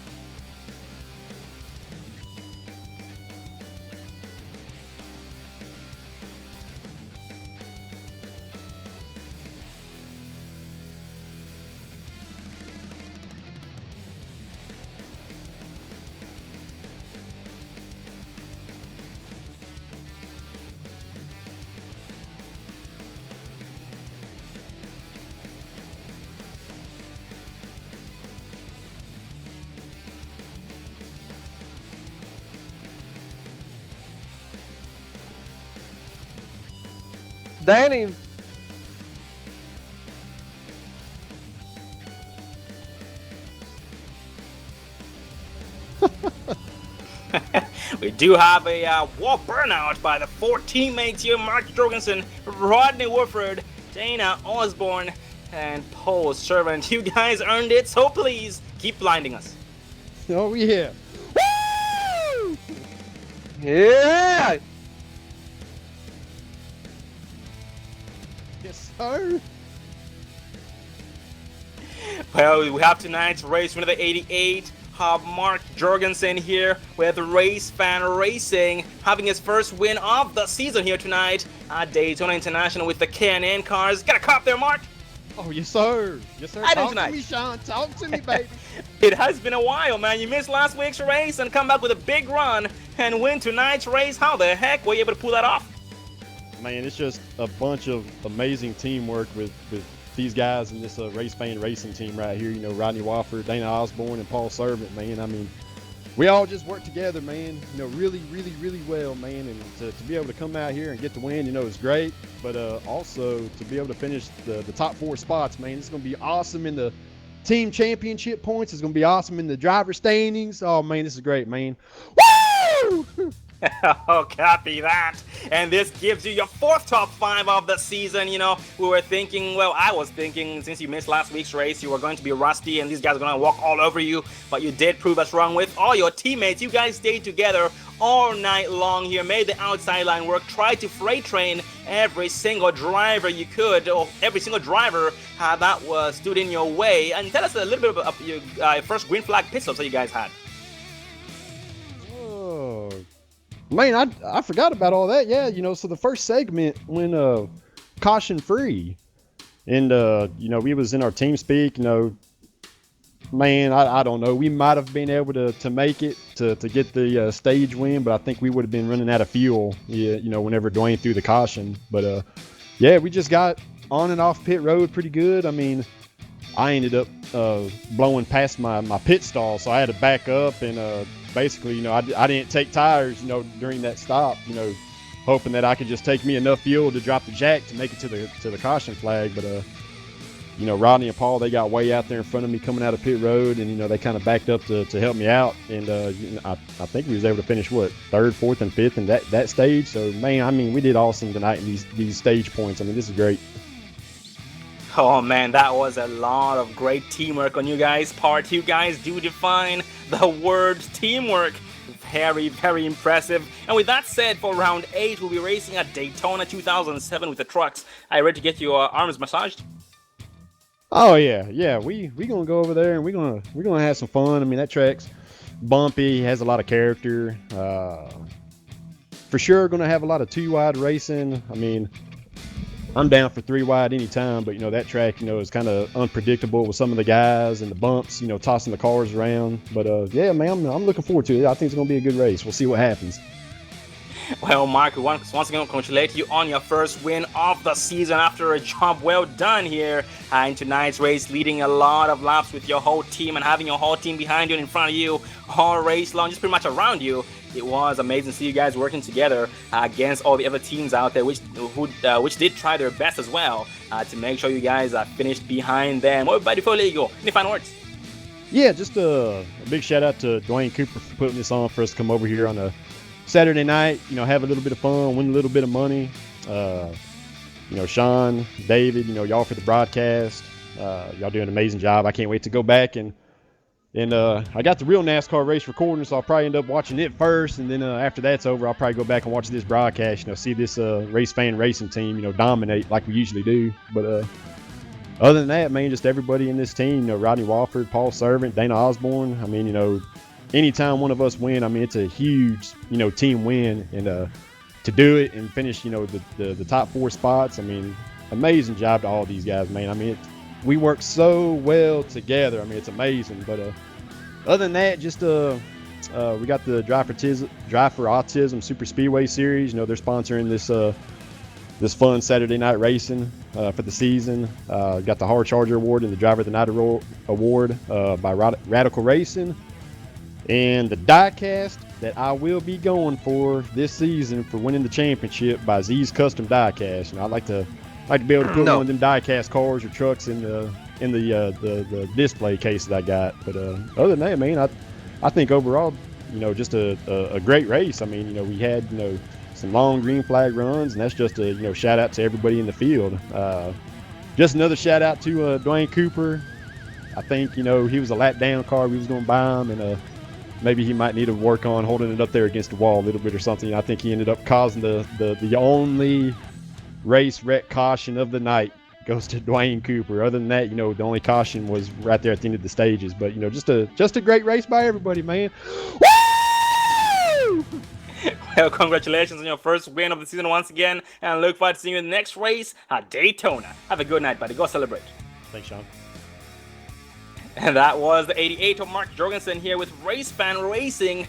Danny. We do have a wall burnout by the 4 teammates here: Mark Jorgensen, Rodney Wolford, Dana Osborne, and Paul Servant. You guys earned it, so please keep blinding us. Oh yeah. Woo! Yeah. Yes, sir. Well, we have tonight's race winner, the 88, Mark Jorgensen here with Race Fan Racing, having his first win of the season here tonight at Daytona International with the K&N cars. Got a cop there, Mark? Oh, yes, sir. Yes, sir. I did Talk tonight. to me, Sean. Talk to me, baby. It has been a while, man. You missed last week's race and come back with a big run and win tonight's race. How the heck were you able to pull that off? Man, it's just a bunch of amazing teamwork with these guys in this Race Fan Racing team right here. You know, Rodney Wofford, Dana Osborne, and Paul Servant, man. I mean, we all just work together, man, you know, really, really, really well, man. And to be able to come out here and get the win, you know, is great. But also to be able to finish the top 4 spots, man, it's going to be awesome in the team championship points. It's going to be awesome in the driver standings. Oh, man, this is great, man. Woo! Oh, copy that. And this gives you your 4th top 5 of the season. You know, we were thinking, well, I was thinking, since you missed last week's race, you were going to be rusty and these guys are going to walk all over you. But you did prove us wrong with all your teammates. You guys stayed together all night long here, made the outside line work, tried to freight train every single driver you could, or every single driver that was stood in your way. And tell us a little bit about your first green flag pit stops that you guys had. Oh, man, I forgot about all that. Yeah, you know, so the first segment went caution free, and you know, we was in our team speak. You know, man, I don't know. We might have been able to make it to get the stage win, but I think we would have been running out of fuel. Yeah, you know, whenever Dwayne threw the caution. But yeah, we just got on and off pit road pretty good. I mean, I ended up blowing past my pit stall, so I had to back up and basically, you know, I didn't take tires, you know, during that stop, you know, hoping that I could just take me enough fuel to drop the jack to make it to the caution flag. But you know, Rodney and Paul, they got way out there in front of me coming out of pit road, and you know, they kind of backed up to help me out, and you know, I think we was able to finish 3rd, 4th, and 5th in that stage. So man, I mean, we did awesome tonight in these stage points. I mean, this is great. Oh man, that was a lot of great teamwork on you guys' part. You guys do define the word teamwork. Very, very impressive. And with that said, for round 8, we'll be racing at Daytona 2007 with the trucks. Are you ready to get your arms massaged? Oh yeah, we gonna go over there and we're gonna have some fun. I mean, that track's bumpy, has a lot of character. For sure, gonna have a lot of 2-wide racing. I mean, I'm down for 3-wide anytime, but you know, that track, you know, is kind of unpredictable with some of the guys and the bumps, you know, tossing the cars around. But yeah, man, I'm looking forward to it. I think it's gonna be a good race. We'll see what happens. Well, Mark, once again, congratulate you on your first win of the season after a job well done here in tonight's race, leading a lot of laps with your whole team and having your whole team behind you and in front of you all race long, just pretty much around you. It was amazing to see you guys working together against all the other teams out there, which did try their best as well to make sure you guys finished behind them. Well, before you go, any final words? Yeah, just a big shout out to Dwayne Cooper for putting this on for us to come over here on a Saturday night, you know, have a little bit of fun, win a little bit of money. You know, Sean, David, you know, y'all for the broadcast. Y'all do an amazing job. I can't wait to go back and I got the real NASCAR race recording, so I'll probably end up watching it first, and then after that's over, I'll probably go back and watch this broadcast. You know, see this race fan racing team, you know, dominate like we usually do. But other than that, man, just everybody in this team, you know, Rodney Wofford, Paul Servant, Dana Osborne. I mean, you know, anytime one of us win, I mean, it's a huge, you know, team win, and to do it and finish, you know, the top 4 spots. I mean, amazing job to all these guys, man. I mean, we work so well together. I mean, it's amazing. But other than that, just we got the Drive for Autism Super Speedway Series. You know, they're sponsoring this fun Saturday night racing for the season. Got the Hard Charger Award and the Driver of the Night Award by Radical Racing. And the diecast that I will be going for this season for winning the championship by Z's Custom Diecast. You know, I'd like to be able to put one of them diecast cars or trucks in the display case that I got. But other than that, man, I think overall, you know, just a great race. I mean, you know, we had, you know, some long green flag runs, and that's just a, you know, shout out to everybody in the field. Just another shout out to Dwayne Cooper. I think, you know, he was a lap down car. We was going to buy him, and maybe he might need to work on holding it up there against the wall a little bit or something. I think he ended up causing the only race wreck caution of the night goes to Dwayne Cooper. Other than that, you know, the only caution was right there at the end of the stages. But, you know, just a great race by everybody, man. Woo! Well, congratulations on your first win of the season once again, and I look forward to seeing you in the next race at Daytona. Have a good night, buddy. Go celebrate. Thanks, Sean. And that was the 88 of Mark Jorgensen here with Race Fan Racing,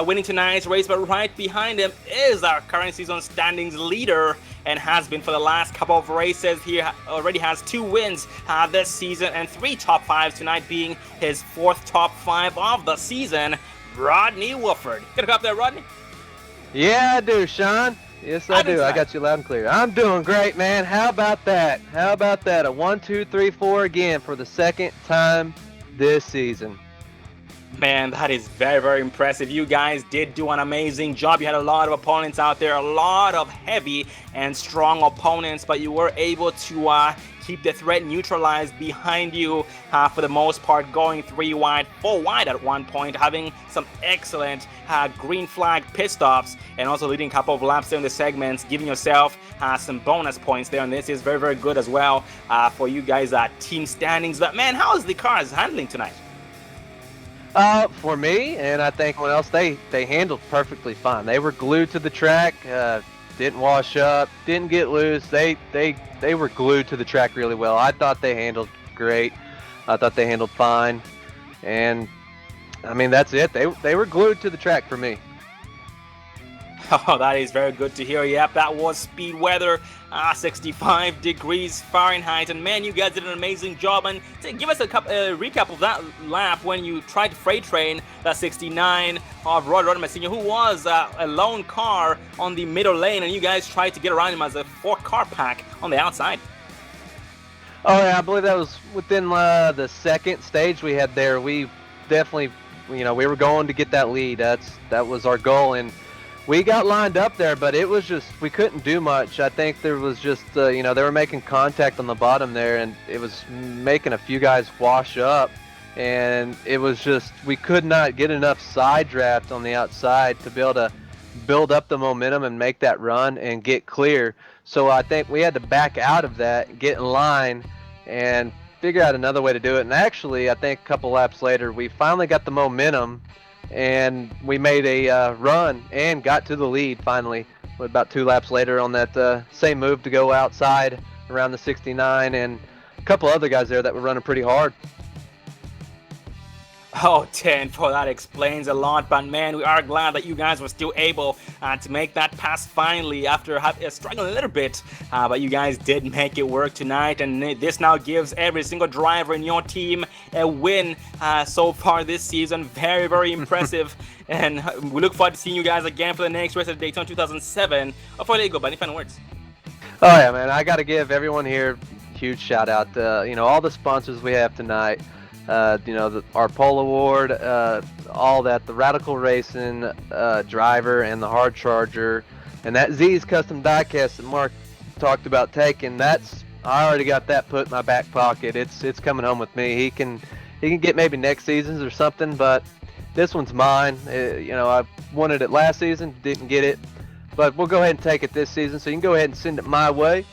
winning tonight's race. But right behind him is our current season standings leader, and has been for the last couple of races. He already has 2 wins this season and 3 top 5s, tonight being his 4th top 5 of the season. Rodney Wofford. Get a cup there, Rodney. Yeah, I do, Sean. Yes, I do. I got you loud and clear. I'm doing great, man. How about that? How about that? A 1, 2, 3, 4 again for the 2nd time this season. Man, that is very, very impressive. You guys did do an amazing job. You had a lot of opponents out there, a lot of heavy and strong opponents, but you were able to keep the threat neutralized behind you for the most part, going 3 wide, 4 wide at one point, having some excellent green flag pit stops, and also leading a couple of laps there in the segments, giving yourself some bonus points there. And this is very, very good as well for you guys' team standings. But man, how is the cars handling tonight? For me, and I think everyone else, they handled perfectly fine. They were glued to the track, didn't wash up, didn't get loose. They were glued to the track really well. I thought they handled great. I thought they handled fine, and I mean that's it. They were glued to the track for me. Oh, that is very good to hear. Yep, that was speed weather, 65 degrees Fahrenheit. And man, you guys did an amazing job. And give us a recap of that lap when you tried to freight train that 69 of Rodman Sr., who was a lone car on the middle lane, and you guys tried to get around him as a 4-car pack on the outside. Oh yeah, I believe that was within the second stage we had there. We definitely, we were going to get that lead. That was our goal, and we got lined up there, but it was just, we couldn't do much. I think there was just, they were making contact on the bottom there, and it was making a few guys wash up, and it was just, we could not get enough side draft on the outside to be able to build up the momentum and make that run and get clear. So I think we had to back out of that, get in line, and figure out another way to do it. And actually, I think a couple laps later, we finally got the momentum, and we made a run and got to the lead finally about 2 laps later on that same move to go outside around the 69, and a couple other guys there that were running pretty hard. Oh, 10 for that explains a lot, but man, we are glad that you guys were still able to make that pass finally after struggling a little bit, but you guys did make it work tonight, and this now gives every single driver in your team a win so far this season. Very, very impressive, and we look forward to seeing you guys again for the next race at Daytona 2007. Before I let you go, but any final words? Oh yeah, man, I got to give everyone here a huge shout out. All the sponsors we have tonight. Our pole award, all that, the Radical Racing driver and the hard charger, and that Z's custom diecast that Mark talked about taking. I already got that put in my back pocket. It's coming home with me. He can get maybe next season's or something, but this one's mine. I wanted it last season, didn't get it, but we'll go ahead and take it this season. So you can go ahead and send it my way.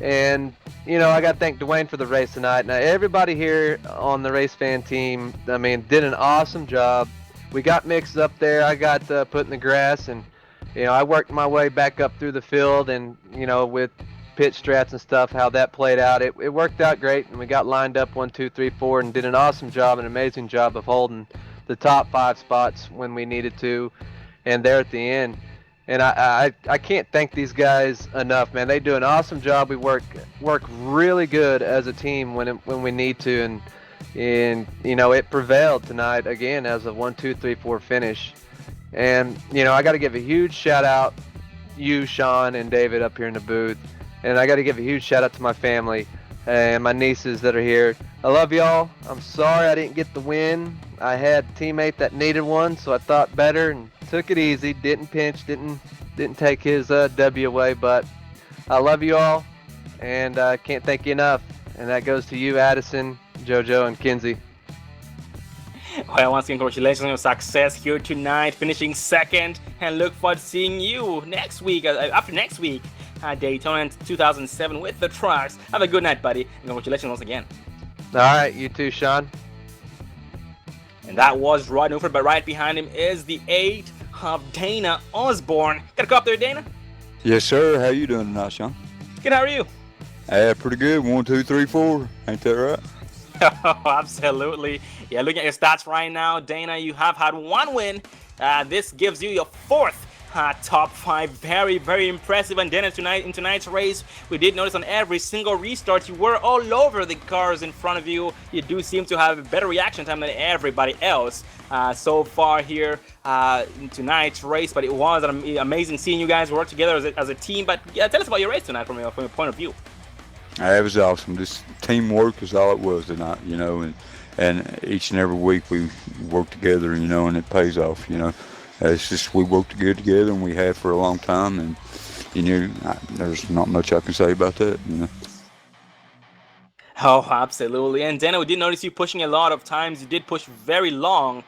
And I got to thank Dwayne for the race tonight. Now, everybody here on the Race Fan team, did an awesome job. We got mixed up there. I got put in the grass, and, I worked my way back up through the field, and, with pit strats and stuff, how that played out. It worked out great, and we got lined up 1, 2, 3, 4, and did an awesome job, an amazing job of holding the top 5 spots when we needed to, and there at the end. And I can't thank these guys enough, man. They do an awesome job. We work really good as a team when we need to, and it prevailed tonight again as a 1, 2, 3, 4 finish. And I got to give a huge shout out, you, Sean, and David up here in the booth, and I got to give a huge shout out to my family and my nieces that are here. I love y'all. I'm sorry I didn't get the win. I had a teammate that needed one, so I thought better and took it easy. Didn't pinch, didn't take his W away, but I love you all, and I can't thank you enough. And that goes to you, Addison, JoJo, and Kinsey. Well, once again, congratulations on your success here tonight, finishing second, and look forward to seeing you next week, after next week, Daytona 2007 with the trucks. Have a good night, buddy, and congratulations once again. All right, you too, Sean. And that was Rod Newford, but right behind him is the 8 of Dana Osborne. Got a go up there, Dana? Yes, sir. How you doing tonight, Sean? Good, how are you? Pretty good. 1, 2, 3, 4. Ain't that right? Oh, absolutely. Yeah, looking at your stats right now, Dana, you have had 1 win. This gives you your 4th top 5. Very, very impressive. And then in tonight's race, we did notice on every single restart, you were all over the cars in front of you. You do seem to have a better reaction time than everybody else so far here in tonight's race. But it was amazing seeing you guys work together as a team. But yeah, tell us about your race tonight from your point of view. It was awesome. Just teamwork is all it was tonight, and and each and every week we work together, you know, and it pays off, you know. It's just we work good together, and we have for a long time, and you know, there's not much I can say about that, you know. Oh, absolutely. And Dana, we did notice you pushing a lot of times. You did push very long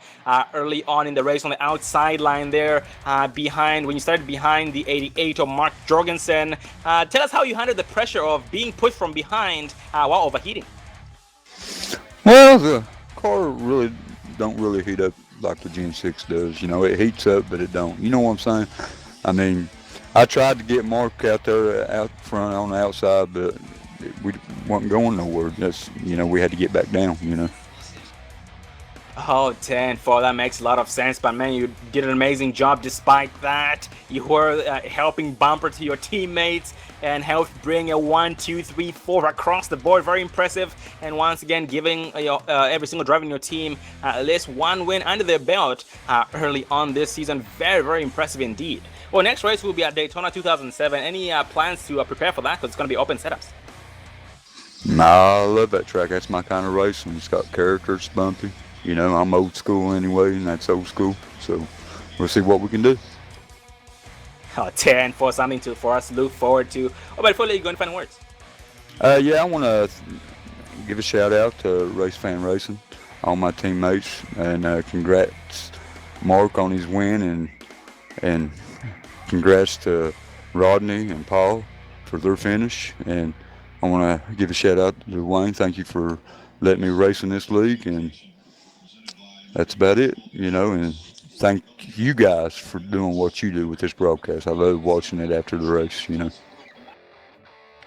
early on in the race on the outside line there, behind when you started behind the 88 of Mark Jorgensen. Tell us how you handled the pressure of being pushed from behind while overheating. Well, the car really don't really heat up like the Gen 6 does. You know, it heats up, but it don't. You know what I'm saying? I mean, I tried to get Mark out there out front on the outside, but we wasn't going nowhere. That's, you know, we had to get back down, you know. Oh, 10-4, that makes a lot of sense, but man, you did an amazing job despite that. You were helping bumper to your teammates and helped bring a 1, 2, 3, 4 across the board. Very impressive, and once again giving every single driver in your team at least one win under their belt early on this season. Very, very impressive indeed. Well, next race will be at Daytona 2007. Any plans to prepare for that? Because it's going to be open setups. Nah, I love that track. That's my kind of racing. It's got character, it's bumpy. You know, I'm old school anyway, and that's old school. So we'll see what we can do. Oh, 10-4, something for us to look forward to. Oh, but before you go and final words. Yeah, I want to give a shout out to Race Fan Racing, all my teammates, and congrats Mark on his win, and congrats to Rodney and Paul for their finish. And I want to give a shout out to Wayne. Thank you for letting me race in this league, and that's about it, you know. And thank you guys for doing what you do with this broadcast. I love watching it after the race, you know.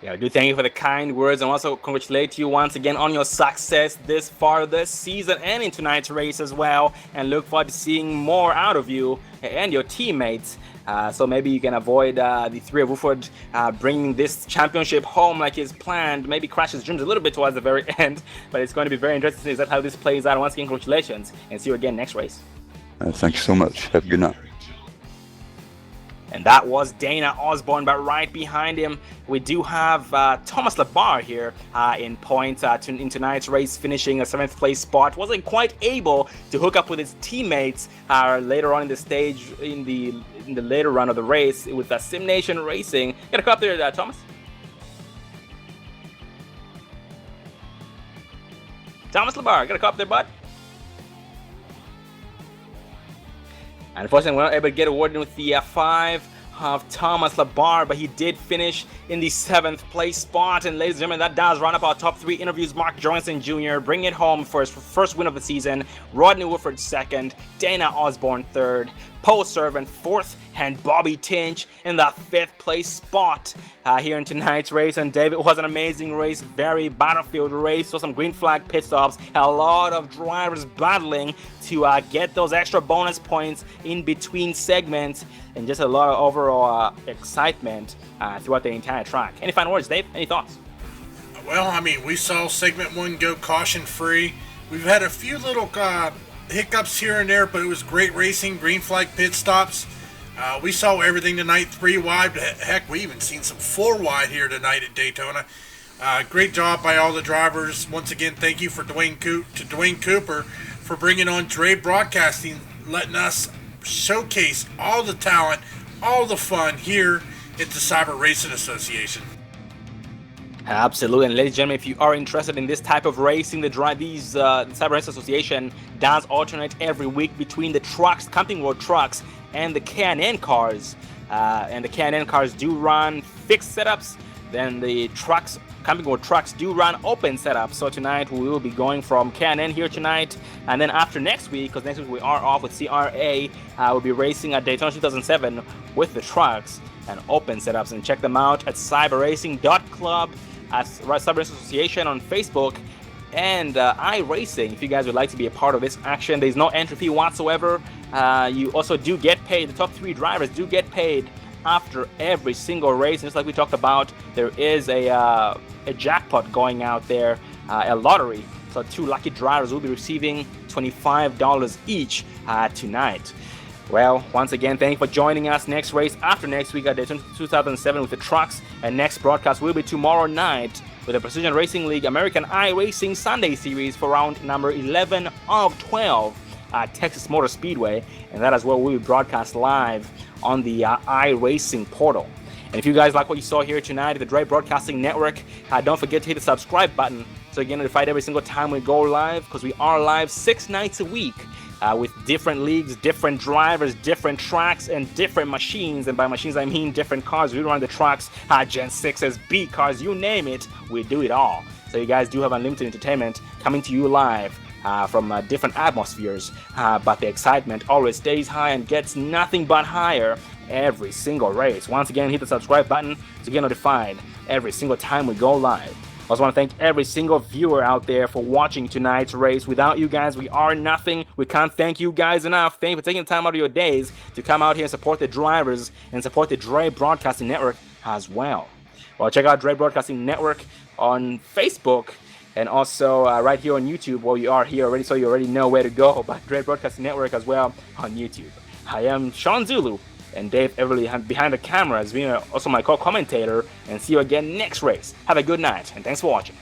Yeah, I do thank you for the kind words, and also congratulate you once again on your success this far this season and in tonight's race as well, and look forward to seeing more out of you and your teammates. So maybe you can avoid the three of Woodford bringing this championship home like is planned. Maybe crash his dreams a little bit towards the very end, but it's going to be very interesting to see how this plays out. Once again, congratulations, and see you again next race. Thank you so much. Have a good night. And that was Dana Osborne, but right behind him, we do have Thomas Labar here in points in tonight's race, finishing a 7th place spot. Wasn't quite able to hook up with his teammates later on in the stage, in the later run of the race with Sim Nation Racing. Got to come up there, Thomas. Thomas Labar, got to come up there, bud. And unfortunately, we're not able to get a word in with the 5 of Thomas Labar, but he did finish in the 7th place spot. And ladies and gentlemen, that does round up our top 3 interviews. Mark Jorgensen Jr. bringing it home for his first win of the season. Rodney Woodford 2nd, Dana Osborne 3rd, Paul Servant 4th, and Bobby Tinch in the 5th place spot here in tonight's race. And David, it was an amazing race, very battlefield race. So some green flag pit stops, a lot of drivers battling to get those extra bonus points in between segments, and just a lot of overall excitement throughout the entire track. Any final words, Dave? Any thoughts? Well, I mean, we saw segment 1 go caution-free. We've had a few little hiccups here and there, but it was great racing, green flag pit stops. We saw everything tonight, 3 wide. Heck, we even seen some 4 wide here tonight at Daytona. Great job by all the drivers. Once again, thank you for Dwayne Cooper for bringing on Dre Broadcasting, letting us showcase all the talent, all the fun here at the Cyber Racing Association. Absolutely, and ladies and gentlemen, if you are interested in this type of racing, the Cyber Racing Association does alternate every week between the trucks, Camping World trucks, and the K&N cars. And the K&N cars do run fixed setups. Then the trucks, Camping World trucks, do run open setups. So tonight we will be going from K&N here tonight, and then after next week, because next week we are off with CRA, we'll be racing at Daytona 2007 with the trucks and open setups. And check them out at cyberracing.club, at Cyber Racing Association on Facebook, and iRacing. If you guys would like to be a part of this action, there's no entry fee whatsoever. You also do get paid. The top 3 drivers do get paid after every single race. And just like we talked about, there is a jackpot going out there, a lottery. So 2 lucky drivers will be receiving $25 each tonight. Well, once again, thank you for joining us. Next race after next week at Daytona 2007 with the trucks, and next broadcast will be tomorrow night with the Precision Racing League American iRacing Sunday Series for round number 11 of 12 at Texas Motor Speedway, and that is where we will broadcast live on the iRacing portal. And if you guys like what you saw here tonight at the Dre Broadcasting Network, don't forget to hit the subscribe button so you get notified every single time we go live, because we are live 6 nights a week with different leagues, different drivers, different tracks, and different machines. And by machines, I mean different cars. We run the trucks, Gen 6s, B cars, you name it, we do it all. So you guys do have unlimited entertainment coming to you live from different atmospheres, but the excitement always stays high and gets nothing but higher every single race. Once again, hit the subscribe button to get notified every single time we go live. I also want to thank every single viewer out there for watching tonight's race. Without you guys, we are nothing. We can't thank you guys enough. Thank you for taking the time out of your days to come out here and support the drivers and support the Dre Broadcasting Network as well. Well, check out Dre Broadcasting Network on Facebook and also right here on YouTube. Well, you are here already, so you already know where to go. But Dre Broadcasting Network as well on YouTube. I am Sean Zulu, and Dave Everly behind the camera as being also my co-commentator, and see you again next race. Have a good night, and thanks for watching.